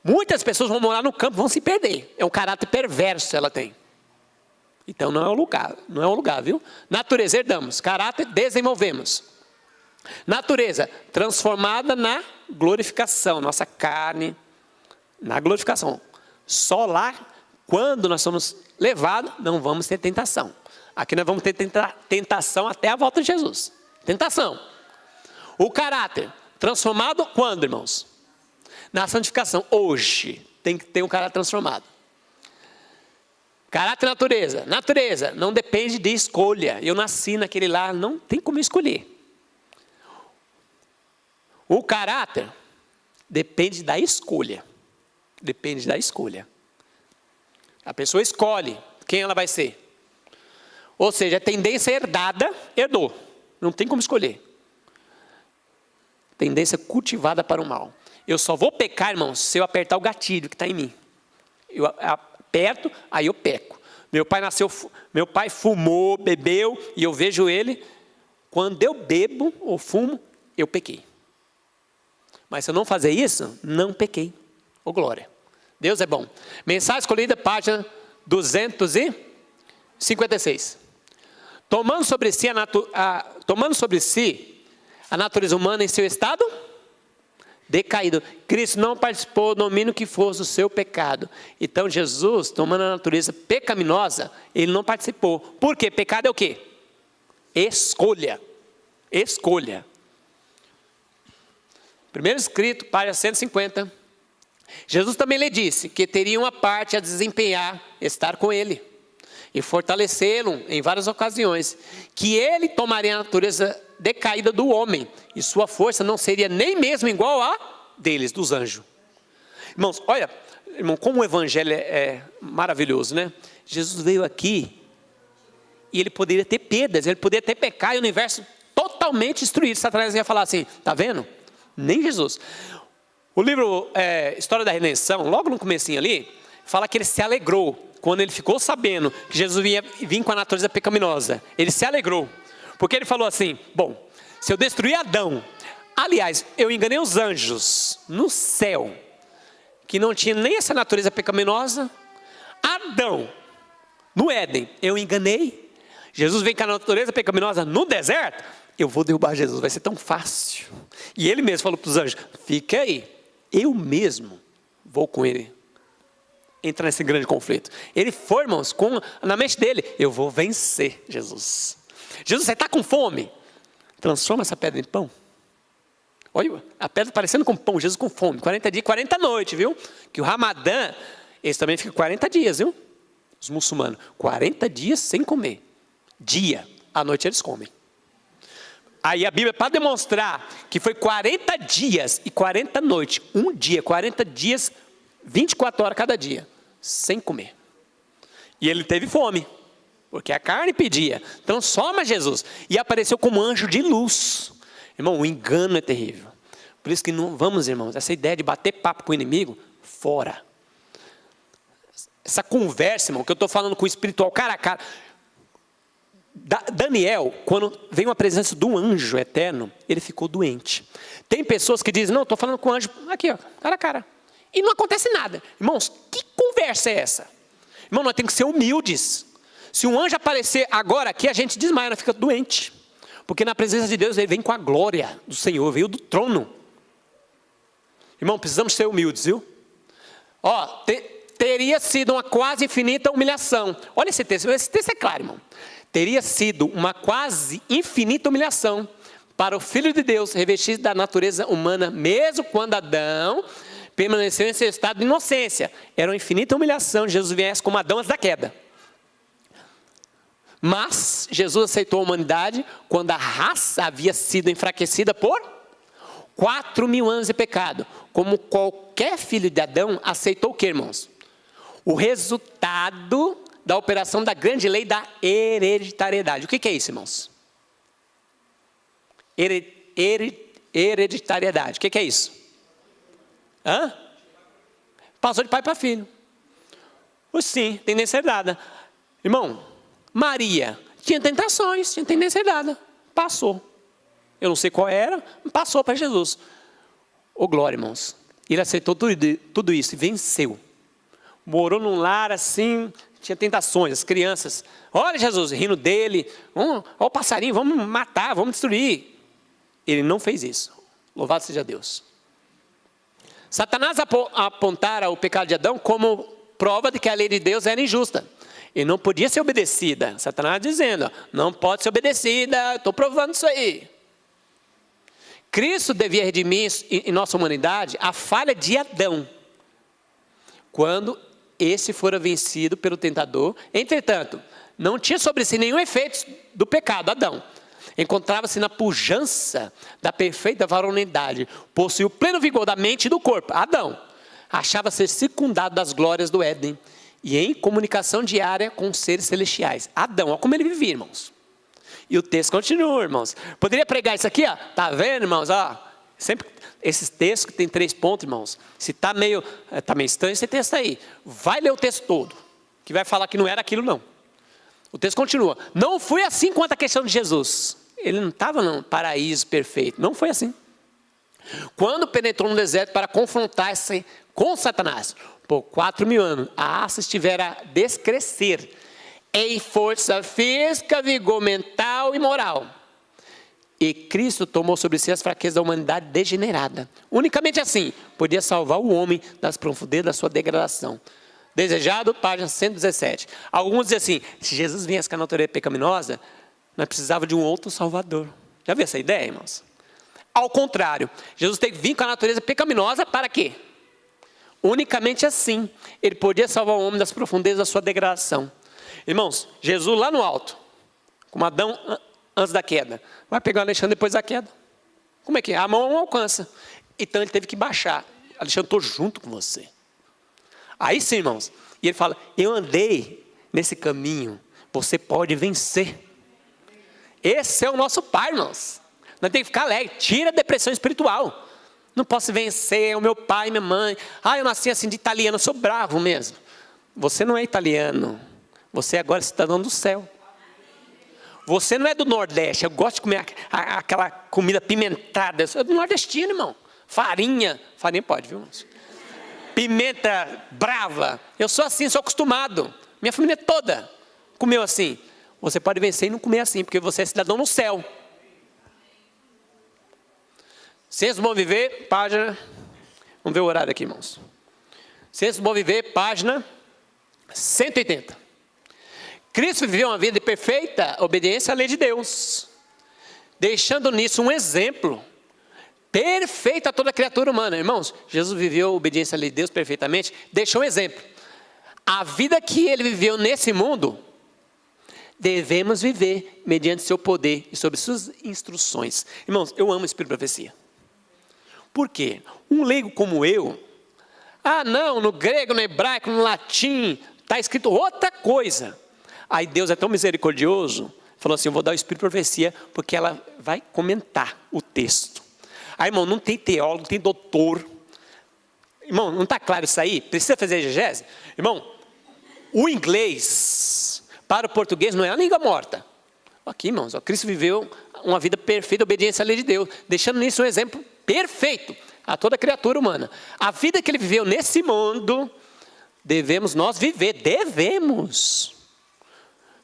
Muitas pessoas vão morar no campo, vão se perder. É um caráter perverso ela tem. Então não é o lugar, não é o lugar, viu? Natureza herdamos, caráter desenvolvemos. Natureza transformada na glorificação, nossa carne na glorificação. Só lá, quando nós somos levados, não vamos ter tentação. Aqui nós vamos ter tentação até a volta de Jesus. Tentação. O caráter transformado quando, irmãos? Na santificação. Hoje tem que ter um caráter transformado. Caráter e natureza. Natureza não depende de escolha. Eu nasci naquele lar, não tem como escolher. O caráter depende da escolha. Depende da escolha. A pessoa escolhe quem ela vai ser. Ou seja, a tendência herdada, herdou. Não tem como escolher. Tendência cultivada para o mal. Eu só vou pecar, irmãos, se eu apertar o gatilho que está em mim. Eu aperto, aí eu peco. Meu pai fumou, bebeu, e eu vejo ele. Quando eu bebo ou fumo, eu pequei. Mas se eu não fazer isso, não pequei. Ô glória. Deus é bom. Mensagem escolhida, página 256. Tomando sobre si a natureza humana em seu estado decaído. Cristo não participou do domínio que fosse o seu pecado. Então Jesus, tomando a natureza pecaminosa, ele não participou. Por quê? Pecado é o quê? Escolha. Escolha. Primeiro escrito, página 150. Jesus também lhe disse que teria uma parte a desempenhar, estar com ele e fortalecê-lo em várias ocasiões, que ele tomaria a natureza decaída do homem, e sua força não seria nem mesmo igual a deles, dos anjos. Irmãos, olha, irmão, como o evangelho é maravilhoso, né? Jesus veio aqui, e ele poderia ter perdas, ele poderia ter pecado, e o universo totalmente destruído. Satanás ia falar assim, tá vendo? Nem Jesus. O livro História da Redenção, logo no comecinho ali, fala que ele se alegrou, quando ele ficou sabendo que Jesus vinha com a natureza pecaminosa. Ele se alegrou, porque ele falou assim, bom, se eu destruir Adão, aliás, eu enganei os anjos no céu, que não tinha nem essa natureza pecaminosa. Adão, no Éden, eu enganei. Jesus vem com a natureza pecaminosa no deserto, eu vou derrubar Jesus, vai ser tão fácil. E ele mesmo falou para os anjos, fica aí, eu mesmo vou com ele entrar nesse grande conflito. Ele foi, irmãos, na mente dele, eu vou vencer Jesus. Jesus, você está com fome? Transforma essa pedra em pão. Olha, a pedra parecendo com pão, Jesus com fome, 40 dias, 40 noites, viu? Que o Ramadã, eles também ficam 40 dias, viu? Os muçulmanos, 40 dias sem comer. Dia, à noite eles comem. Aí a Bíblia, para demonstrar que foi 40 dias e 40 noites, um dia, 40 dias, 24 horas cada dia, sem comer. E ele teve fome, porque a carne pedia, transforma Jesus. E apareceu como anjo de luz. Irmão, o engano é terrível. Por isso que não vamos, irmãos, essa ideia de bater papo com o inimigo, fora. Essa conversa, irmão, que eu estou falando com o espiritual cara a cara. Daniel, quando veio a presença do anjo eterno, ele ficou doente. Tem pessoas que dizem, não, estou falando com o anjo, aqui ó, cara a cara. E não acontece nada. Irmãos, que conversa é essa? Irmão, nós temos que ser humildes. Se um anjo aparecer agora aqui, a gente desmaia, nós fica doente. Porque na presença de Deus, ele vem com a glória do Senhor, veio do trono. Irmão, precisamos ser humildes, viu? Ó, teria sido uma quase infinita humilhação. Olha esse texto é claro, irmão. Teria sido uma quase infinita humilhação para o Filho de Deus, revestido da natureza humana, mesmo quando Adão permaneceu em seu estado de inocência. Era uma infinita humilhação, Jesus viesse como Adão antes da queda. Mas Jesus aceitou a humanidade quando a raça havia sido enfraquecida por 4.000 anos de pecado. Como qualquer filho de Adão, aceitou o que, irmãos? O resultado da operação da grande lei da hereditariedade. O que é isso, irmãos? Hereditariedade. O que é isso? Passou de pai para filho. Sim, tendência herdada. Irmão, Maria Tinha tentações, tinha tendência errada. Passou. Eu não sei qual era, passou para Jesus. Ô glória, irmãos. Ele aceitou tudo isso e venceu. Morou num lar assim, tinha tentações, as crianças. Olha Jesus, rindo dele. Olha o passarinho, vamos matar, vamos destruir. Ele não fez isso. Louvado seja Deus. Satanás apontara o pecado de Adão como prova de que a lei de Deus era injusta. E não podia ser obedecida. Satanás dizendo, não pode ser obedecida, estou provando isso aí. Cristo devia redimir em nossa humanidade a falha de Adão, quando esse fora vencido pelo tentador. Entretanto, não tinha sobre si nenhum efeito do pecado, Adão. Encontrava-se na pujança da perfeita varonilidade, possuía o pleno vigor da mente e do corpo, Adão. Achava ser circundado das glórias do Éden e em comunicação diária com os seres celestiais. Adão, olha como ele vivia, irmãos. E o texto continua, irmãos. Poderia pregar isso aqui, ó. Tá vendo, irmãos? Ó, sempre esses textos que tem 3 pontos, irmãos. Se está meio estranho esse texto aí, vai ler o texto todo, que vai falar que não era aquilo não. O texto continua. Não foi assim quanto a questão de Jesus. Ele não estava no paraíso perfeito. Não foi assim. Quando penetrou no deserto para confrontar-se com Satanás, por 4.000 anos, a raça estivera a descrescer em força física, vigor mental e moral. E Cristo tomou sobre si as fraquezas da humanidade degenerada. Unicamente assim, podia salvar o homem das profundezas da sua degradação. Desejado, página 117. Alguns dizem assim, se Jesus viesse com a natureza pecaminosa, nós precisávamos de um outro salvador. Já viu essa ideia, irmãos? Ao contrário, Jesus teve que vir com a natureza pecaminosa para quê? Unicamente assim, ele podia salvar o homem das profundezas da sua degradação. Irmãos, Jesus lá no alto, como Adão antes da queda, vai pegar o Alexandre depois da queda. Como é que é? A mão não alcança. Então ele teve que baixar. Alexandre, estou junto com você. Aí sim, irmãos, e ele fala, eu andei nesse caminho, você pode vencer. Esse é o nosso Pai, irmãos. Nós temos que ficar alegre, tira a depressão espiritual. Não posso vencer, é o meu pai e minha mãe. Ah, eu nasci assim de italiano, eu sou bravo mesmo. Você não é italiano, você agora é cidadão do céu. Você não é do Nordeste, eu gosto de comer aquela comida pimentada. Eu sou do nordestino, irmão. Farinha pode, viu, irmãos? Pimenta brava. Eu sou assim, sou acostumado. Minha família toda comeu assim. Você pode vencer e não comer assim, porque você é cidadão no céu. Ciência do Bom Viver, página... Vamos ver o horário aqui, irmãos. Ciência do Bom Viver, página 180. Cristo viveu uma vida de perfeita obediência à lei de Deus, deixando nisso um exemplo perfeito a toda criatura humana. Irmãos, Jesus viveu a obediência à lei de Deus perfeitamente, deixou um exemplo. A vida que ele viveu nesse mundo, devemos viver mediante seu poder e sob suas instruções. Irmãos, eu amo o Espírito de Profecia. Por quê? Um leigo como eu, não, no grego, no hebraico, no latim, está escrito outra coisa. Aí Deus é tão misericordioso, falou assim, eu vou dar o Espírito de Profecia, porque ela vai comentar o texto. Aí, irmão, não tem teólogo, não tem doutor. Irmão, não está claro isso aí? Precisa fazer exegese? Irmão, o inglês para o português não é a língua morta. Aqui, irmãos, Cristo viveu uma vida perfeita, obediência à lei de Deus, deixando nisso um exemplo perfeito a toda criatura humana. A vida que ele viveu nesse mundo, devemos nós viver,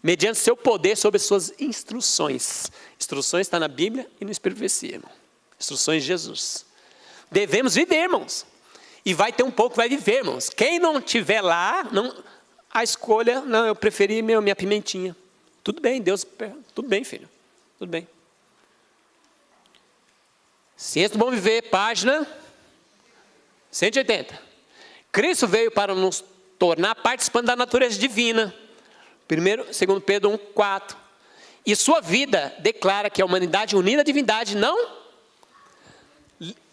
mediante seu poder sobre suas instruções. Instruções está na Bíblia e no Espírito de Profecia, irmão. Instruções de Jesus. Devemos viver, irmãos. E vai ter um pouco, vai viver, irmãos. Quem não estiver lá, a escolha, não, eu preferi minha pimentinha. Tudo bem, Deus, tudo bem, filho. Tudo bem. Ciência do Bom Viver, página 180. Cristo veio para nos tornar participantes da natureza divina. 2 Pedro 1,4. E sua vida declara que a humanidade unida à divindade não...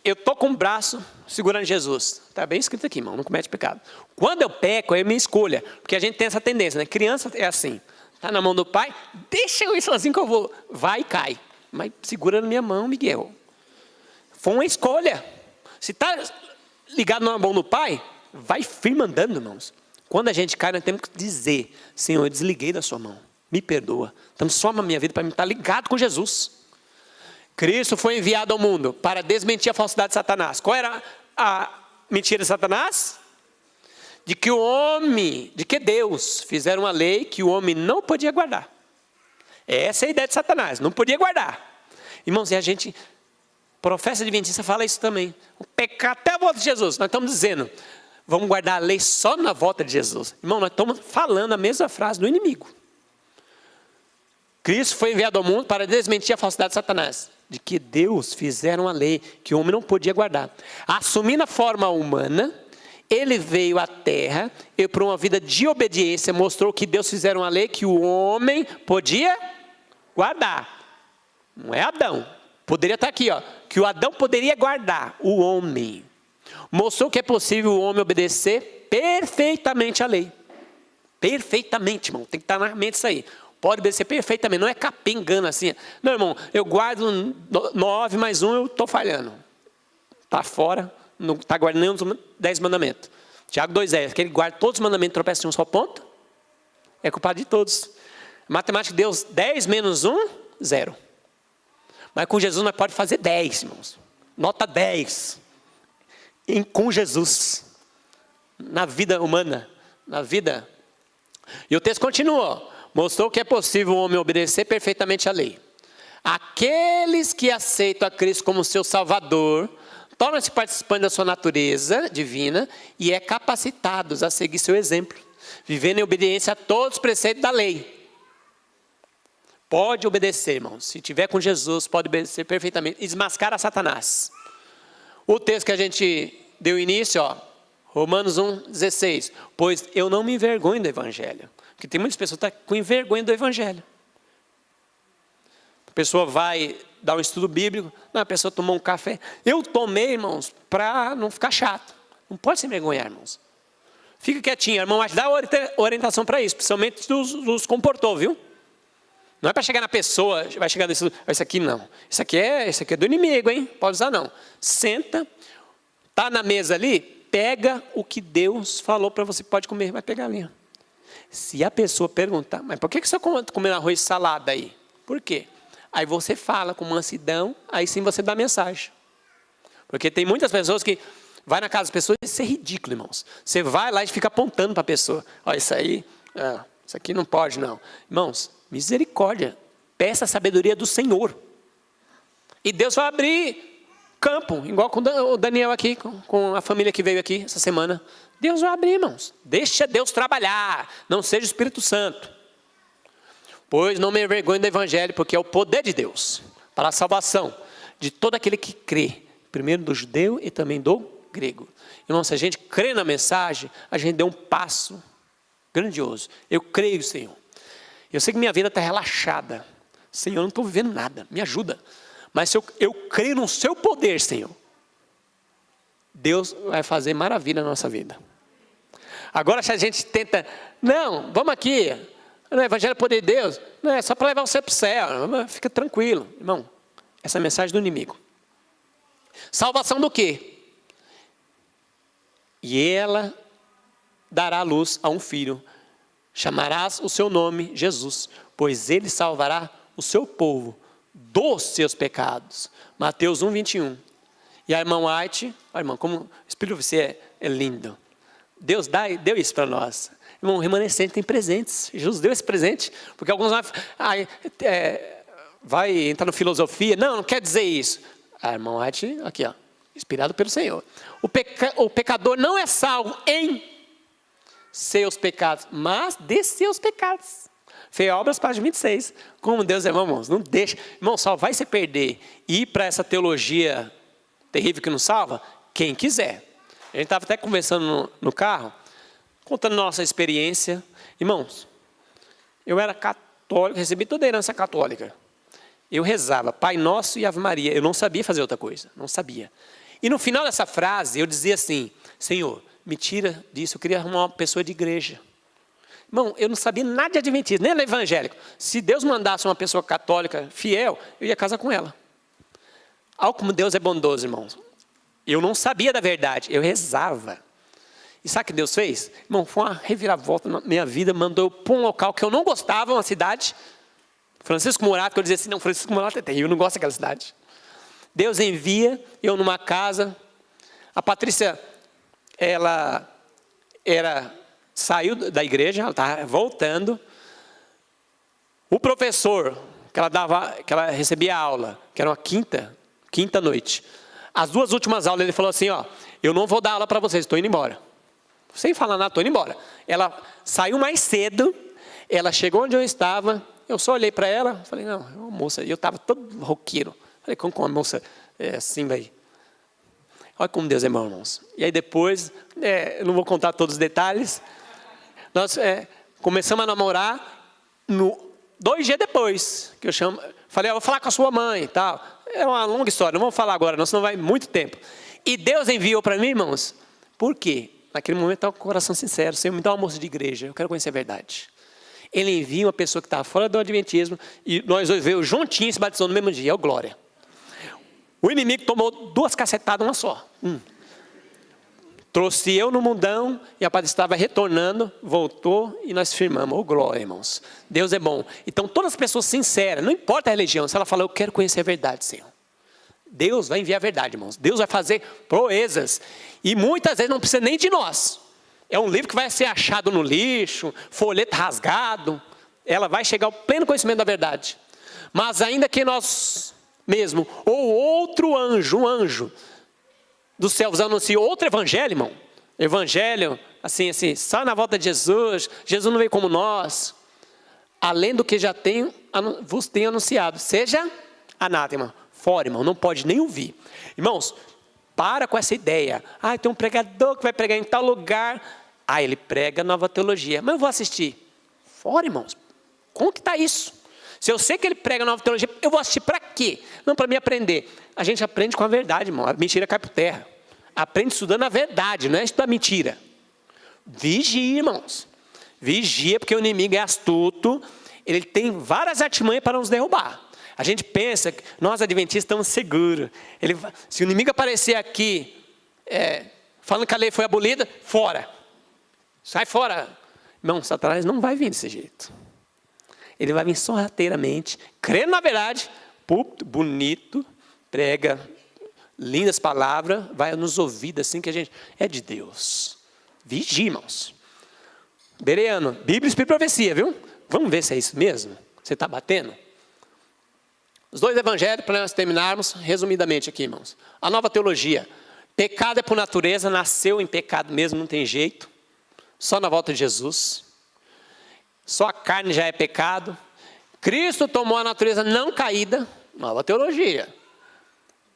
Eu estou com o braço segurando Jesus. Está bem escrito aqui, irmão, não comete pecado. Quando eu peco, é minha escolha. Porque a gente tem essa tendência, né? Criança é assim. Está na mão do pai, deixa eu ir sozinho que eu vou. Vai e cai. Mas segura na minha mão, Miguel. Foi uma escolha. Se está ligado na mão do pai, vai firme andando, irmãos. Quando a gente cai, nós temos que dizer, Senhor, eu desliguei da sua mão. Me perdoa. Transforma a minha vida para me estar ligado com Jesus. Cristo foi enviado ao mundo para desmentir a falsidade de Satanás. Qual era a mentira de Satanás? De que Deus fizeram uma lei que o homem não podia guardar. Essa é a ideia de Satanás, não podia guardar. Irmãos, e a gente, professa adventista fala isso também. O pecado até a volta de Jesus. Nós estamos dizendo, vamos guardar a lei só na volta de Jesus. Irmão, nós estamos falando a mesma frase do inimigo. Cristo foi enviado ao mundo para desmentir a falsidade de Satanás. De que Deus fizeram uma lei que o homem não podia guardar. Assumindo a forma humana, ele veio à terra e por uma vida de obediência mostrou que Deus fizeram uma lei que o homem podia guardar. Não é Adão. Poderia estar aqui, ó, que o Adão poderia guardar. O homem. Mostrou que é possível o homem obedecer perfeitamente à lei. Perfeitamente, irmão. Tem que estar na mente isso aí. Pode obedecer perfeitamente, não é capengando assim. Não, irmão, eu guardo 9 mais 1, eu estou falhando. Está fora, não está guardando nenhum dos 10 mandamentos. Tiago 2,10, que ele guarda todos os mandamentos e tropeça em um só ponto, é culpado de todos. Matemática de Deus, 10 menos 1, 0. Mas com Jesus nós podemos fazer 10, irmãos. Nota 10. Com Jesus. Na vida humana, na vida. E o texto continua. Mostrou que é possível o homem obedecer perfeitamente à lei. Aqueles que aceitam a Cristo como seu Salvador, tornam-se participantes da sua natureza divina e é capacitados a seguir seu exemplo, vivendo em obediência a todos os preceitos da lei. Pode obedecer, irmãos. Se tiver com Jesus, pode obedecer perfeitamente. E desmascara Satanás. O texto que a gente deu início, ó, Romanos 1,16. Pois eu não me envergonho do Evangelho. Porque tem muitas pessoas que estão com vergonha do Evangelho. A pessoa vai dar um estudo bíblico. Não, a pessoa tomou um café. Eu tomei, irmãos, para não ficar chato. Não pode se envergonhar, irmãos. Fica quietinho, irmão, mas dá orientação para isso. Principalmente dos comportou, viu? Não é para chegar na pessoa, vai chegar nesse, isso aqui não. Isso aqui é do inimigo, hein? Pode usar não. Senta, tá na mesa ali, pega o que Deus falou para você, pode comer, vai pegar ali. Se a pessoa perguntar, mas por que você está comendo arroz e salada aí? Por quê? Aí você fala com mansidão, aí sim você dá a mensagem. Porque tem muitas pessoas que vai na casa das pessoas, isso é ridículo, irmãos. Você vai lá e fica apontando para a pessoa. Olha, isso aí, isso aqui não pode não. Irmãos, misericórdia, peça a sabedoria do Senhor. E Deus vai abrir campo, igual com o Daniel aqui, com a família que veio aqui essa semana. Deus vai abrir, irmãos. Deixa Deus trabalhar, não seja o Espírito Santo. Pois não me envergonho do Evangelho, porque é o poder de Deus para a salvação de todo aquele que crê, primeiro do judeu e também do grego. Irmão, se a gente crê na mensagem, a gente deu um passo grandioso. Eu creio, Senhor. Eu sei que minha vida está relaxada. Senhor, eu não estou vivendo nada, me ajuda. Mas se eu creio no seu poder, Senhor, Deus vai fazer maravilha na nossa vida. Agora se a gente tenta, não, vamos aqui, no Evangelho do poder de Deus, não é só para levar você para o céu, fica tranquilo. Irmão, essa é a mensagem do inimigo. Salvação do quê? E ela dará luz a um filho, chamarás o seu nome Jesus, pois ele salvará o seu povo dos seus pecados. Mateus 1,21. E a irmã White, irmão, como o Espírito você é lindo. Deus deu isso para nós. Irmão, o remanescente tem presentes. Jesus deu esse presente. Porque alguns vai entrar no filosofia. Não quer dizer isso. A irmã White, aqui ó, inspirado pelo Senhor. O pecador não é salvo em seus pecados, mas de seus pecados. Obras, página 26. Como Deus é bom, irmãos. Não deixa. Irmão, só vai se perder e ir para essa teologia terrível que não salva? Quem quiser. A gente estava até conversando no carro, contando nossa experiência. Irmãos, eu era católico, recebi toda a herança católica. Eu rezava Pai Nosso e Ave Maria. Eu não sabia fazer outra coisa. Não sabia. E no final dessa frase, eu dizia assim, Senhor, me tira disso. Eu queria arrumar uma pessoa de igreja. Irmão, eu não sabia nada de adventismo, nem era evangélico. Se Deus mandasse uma pessoa católica fiel, eu ia casar com ela. Olha como Deus é bondoso, irmãos. Eu não sabia da verdade, eu rezava. E sabe o que Deus fez? Irmão, foi uma reviravolta na minha vida, mandou eu para um local que eu não gostava, uma cidade, Francisco Morato, que eu dizia assim, não, Francisco Morato é terrível, eu não gosto daquela cidade. Deus envia, eu numa casa, a Patrícia, ela saiu da igreja, ela estava voltando, o professor, que ela recebia aula, que era uma quinta noite, as 2 últimas aulas ele falou assim, ó, eu não vou dar aula para vocês, estou indo embora. Sem falar nada, estou indo embora. Ela saiu mais cedo, ela chegou onde eu estava, eu só olhei para ela, falei, não, é uma moça, e eu estava todo roqueiro. Falei, como uma moça assim vai... Olha como Deus é bom, irmãos. E aí depois, eu não vou contar todos os detalhes, nós começamos a namorar, 2 dias depois, que eu falei, vou falar com a sua mãe e tal. É uma longa história, não vamos falar agora, senão vai muito tempo. E Deus enviou para mim, irmãos, por quê? Naquele momento estava com o coração sincero, Senhor, me dá uma moça de igreja, eu quero conhecer a verdade. Ele envia uma pessoa que estava fora do adventismo, e nós dois veio juntinhos e se batizou no mesmo dia, ó glória. O inimigo tomou 2 cacetadas, uma só. Trouxe eu no mundão, e a Patrícia estava retornando, voltou, e nós firmamos, ó glória, irmãos. Deus é bom. Então todas as pessoas sinceras, não importa a religião, se ela fala, eu quero conhecer a verdade, Senhor. Deus vai enviar a verdade, irmãos. Deus vai fazer proezas. E muitas vezes não precisa nem de nós. É um livro que vai ser achado no lixo, folheto rasgado. Ela vai chegar ao pleno conhecimento da verdade. Mas ainda que nós mesmo, ou outro anjo, um anjo dos céus anuncie outro evangelho, irmão. Evangelho, assim, só na volta de Jesus. Jesus não veio como nós. Além do que já vos tenho anunciado. Seja anátema. Fora, irmão, não pode nem ouvir. Irmãos, para com essa ideia. Tem um pregador que vai pregar em tal lugar. Ele prega nova teologia. Mas eu vou assistir. Fora, irmãos. Como que está isso? Se eu sei que ele prega nova teologia, eu vou assistir para quê? Não, para me aprender. A gente aprende com a verdade, irmão. A mentira cai por terra. Aprende estudando a verdade, não é estudar mentira. Vigia, irmãos. Vigia, porque o inimigo é astuto. Ele tem várias artimanhas para nos derrubar. A gente pensa que nós adventistas estamos seguros. Se o inimigo aparecer aqui, falando que a lei foi abolida, fora. Sai fora. Irmão, Satanás não vai vir desse jeito. Ele vai vir sorrateiramente, crendo na verdade, púlpito, bonito, prega lindas palavras, vai nos ouvidos assim que a gente é de Deus. Vigia, irmãos. Bereano, Bíblia, Espírito e Profecia, viu? Vamos ver se é isso mesmo. Você está batendo? Os 2 evangelhos, para nós terminarmos, resumidamente aqui, irmãos. A nova teologia. Pecado é por natureza, nasceu em pecado mesmo, não tem jeito. Só na volta de Jesus. Só a carne já é pecado. Cristo tomou a natureza não caída. Nova teologia.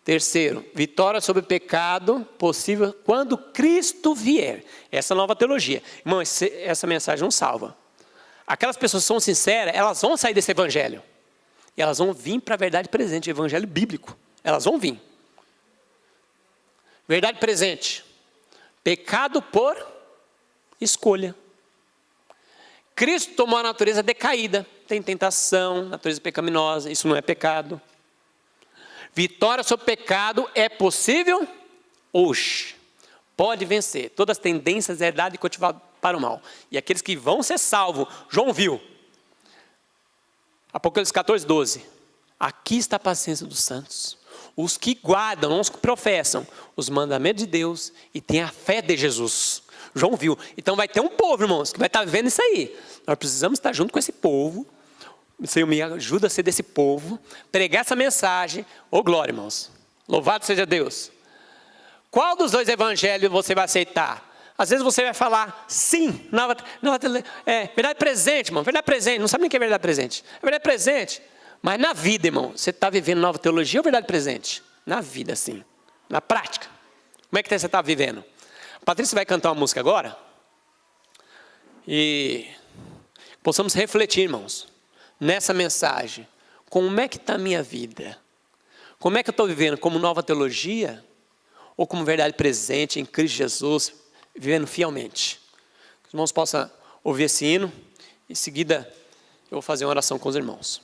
Terceiro, vitória sobre o pecado possível quando Cristo vier. Essa nova teologia. Irmão, essa mensagem não salva. Aquelas pessoas que são sinceras, elas vão sair desse evangelho. E elas vão vir para a verdade presente, o evangelho bíblico. Elas vão vir. Verdade presente. Pecado por escolha. Cristo tomou a natureza decaída. Tem tentação, natureza pecaminosa. Isso não é pecado. Vitória sobre o pecado é possível? Hoje. Pode vencer. Todas as tendências herdadas e cultivadas para o mal. E aqueles que vão ser salvos. João viu. Apocalipse 14, 12. Aqui está a paciência dos santos. Os que guardam, os que professam os mandamentos de Deus e têm a fé de Jesus. João viu. Então vai ter um povo, irmãos, que vai estar vivendo isso aí. Nós precisamos estar junto com esse povo. O Senhor me ajuda a ser desse povo. Pregar essa mensagem. Ô glória, irmãos. Louvado seja Deus. Qual dos 2 evangelhos você vai aceitar? Às vezes você vai falar, sim, verdade presente, irmão, verdade presente, não sabe nem o que é verdade presente. É verdade presente, mas na vida, irmão, você está vivendo nova teologia ou verdade presente? Na vida, sim, na prática. Como é que você está vivendo? A Patrícia vai cantar uma música agora, e possamos refletir, irmãos, nessa mensagem. Como é que está a minha vida? Como é que eu estou vivendo? Como nova teologia? Ou como verdade presente em Cristo Jesus? Vivendo fielmente. Que os irmãos possam ouvir esse hino. Em seguida, eu vou fazer uma oração com os irmãos.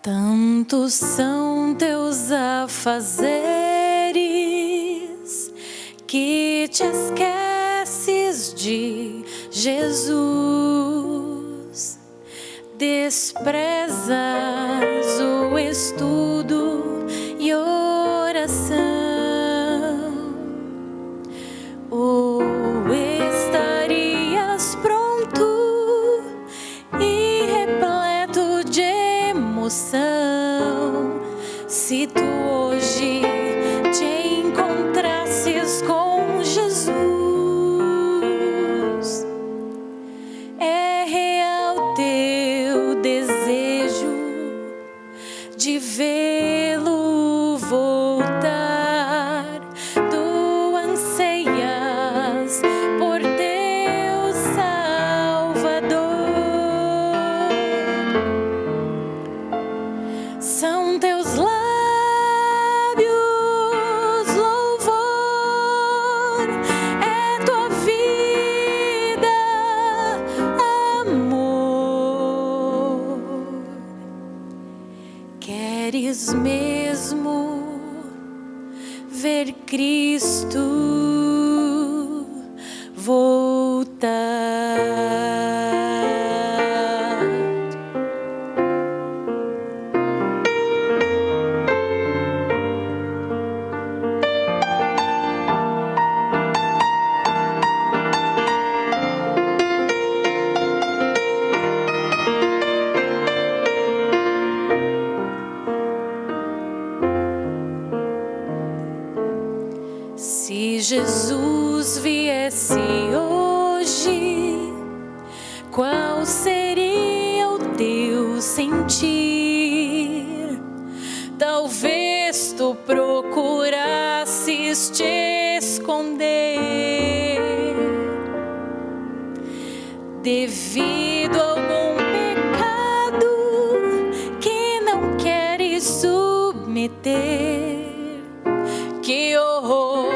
Tantos são teus afazeres que te esqueces de Jesus. Desprezas o estudo e oração. Ou estarias pronto e repleto de emoção se tu hoje te encontrasses com Jesus. É real teu desejo de vê-lo voltar. Tu anseias por teu Salvador. São teus lábios louvor, é tua vida amor. Queres mesmo ver Cristo voltar? Se Jesus viesse hoje, qual seria o teu sentir? Talvez tu procurasses te esconder devido a algum pecado que não queres submeter. Que horror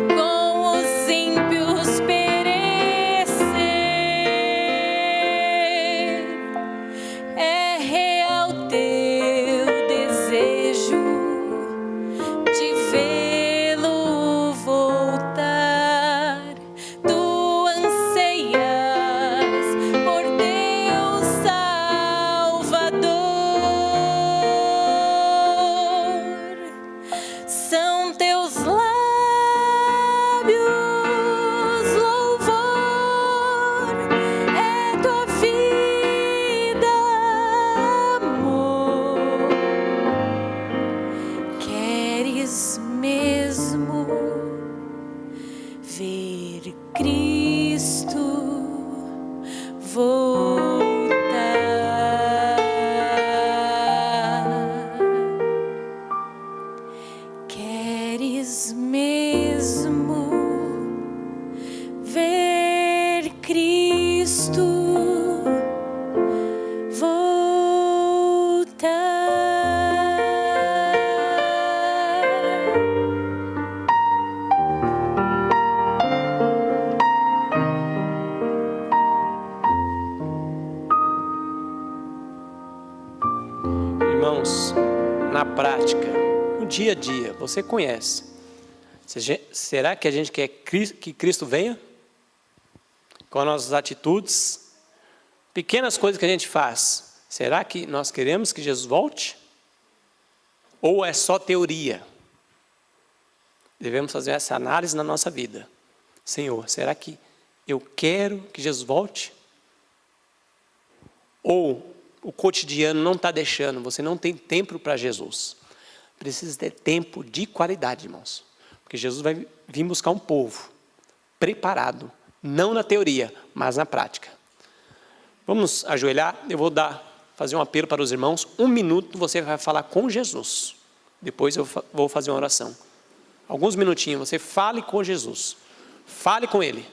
com os ímpios perecer. É real teu desejo de vê-lo voltar. Tu anseias por teu Salvador. São teus lábios louvor, é tua vida amor. Queres mesmo ver Cristo voltar? Queres mesmo ver Cristo voltar? Irmãos, na prática, no dia a dia, você conhece. Será que a gente quer que Cristo venha? Com as nossas atitudes, pequenas coisas que a gente faz, será que nós queremos que Jesus volte? Ou é só teoria? Devemos fazer essa análise na nossa vida. Senhor, será que eu quero que Jesus volte? Ou o cotidiano não está deixando, você não tem tempo para Jesus. Precisa ter tempo de qualidade, irmãos. Porque Jesus vai vir buscar um povo preparado, não na teoria, mas na prática. Vamos ajoelhar, eu vou fazer um apelo para os irmãos. 1 minuto você vai falar com Jesus. Depois eu vou fazer uma oração. Alguns minutinhos, você fale com Jesus. Fale com Ele.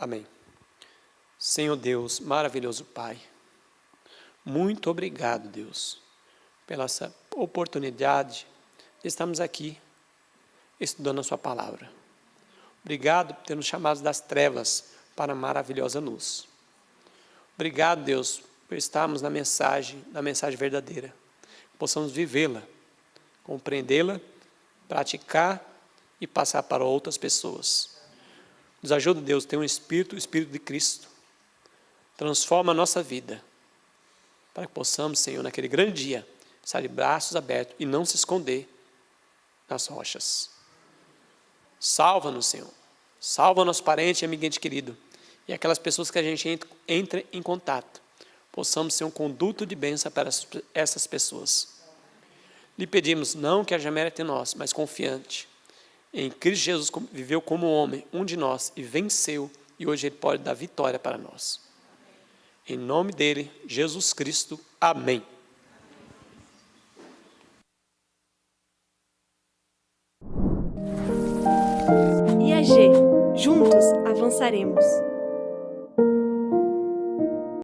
Amém. Senhor Deus, maravilhoso Pai, muito obrigado, Deus, pela essa oportunidade de estarmos aqui estudando a sua palavra. Obrigado por ter nos chamado das trevas para a maravilhosa luz. Obrigado, Deus, por estarmos na mensagem verdadeira, que possamos vivê-la, compreendê-la, praticar e passar para outras pessoas. Nos ajuda, Deus, a ter um espírito, o Espírito de Cristo. Transforma a nossa vida, para que possamos, Senhor, naquele grande dia, estar de braços abertos e não se esconder nas rochas. Salva-nos, Senhor. Salva nosso parente e amiguente querido. E aquelas pessoas que a gente entra em contato, possamos ser um conduto de bênção para essas pessoas. Lhe pedimos, não que haja mérito em nós, mas confiante. Em Cristo Jesus viveu como homem, um de nós, e venceu, e hoje Ele pode dar vitória para nós. Em nome dele, Jesus Cristo. Amém. IAG, juntos avançaremos.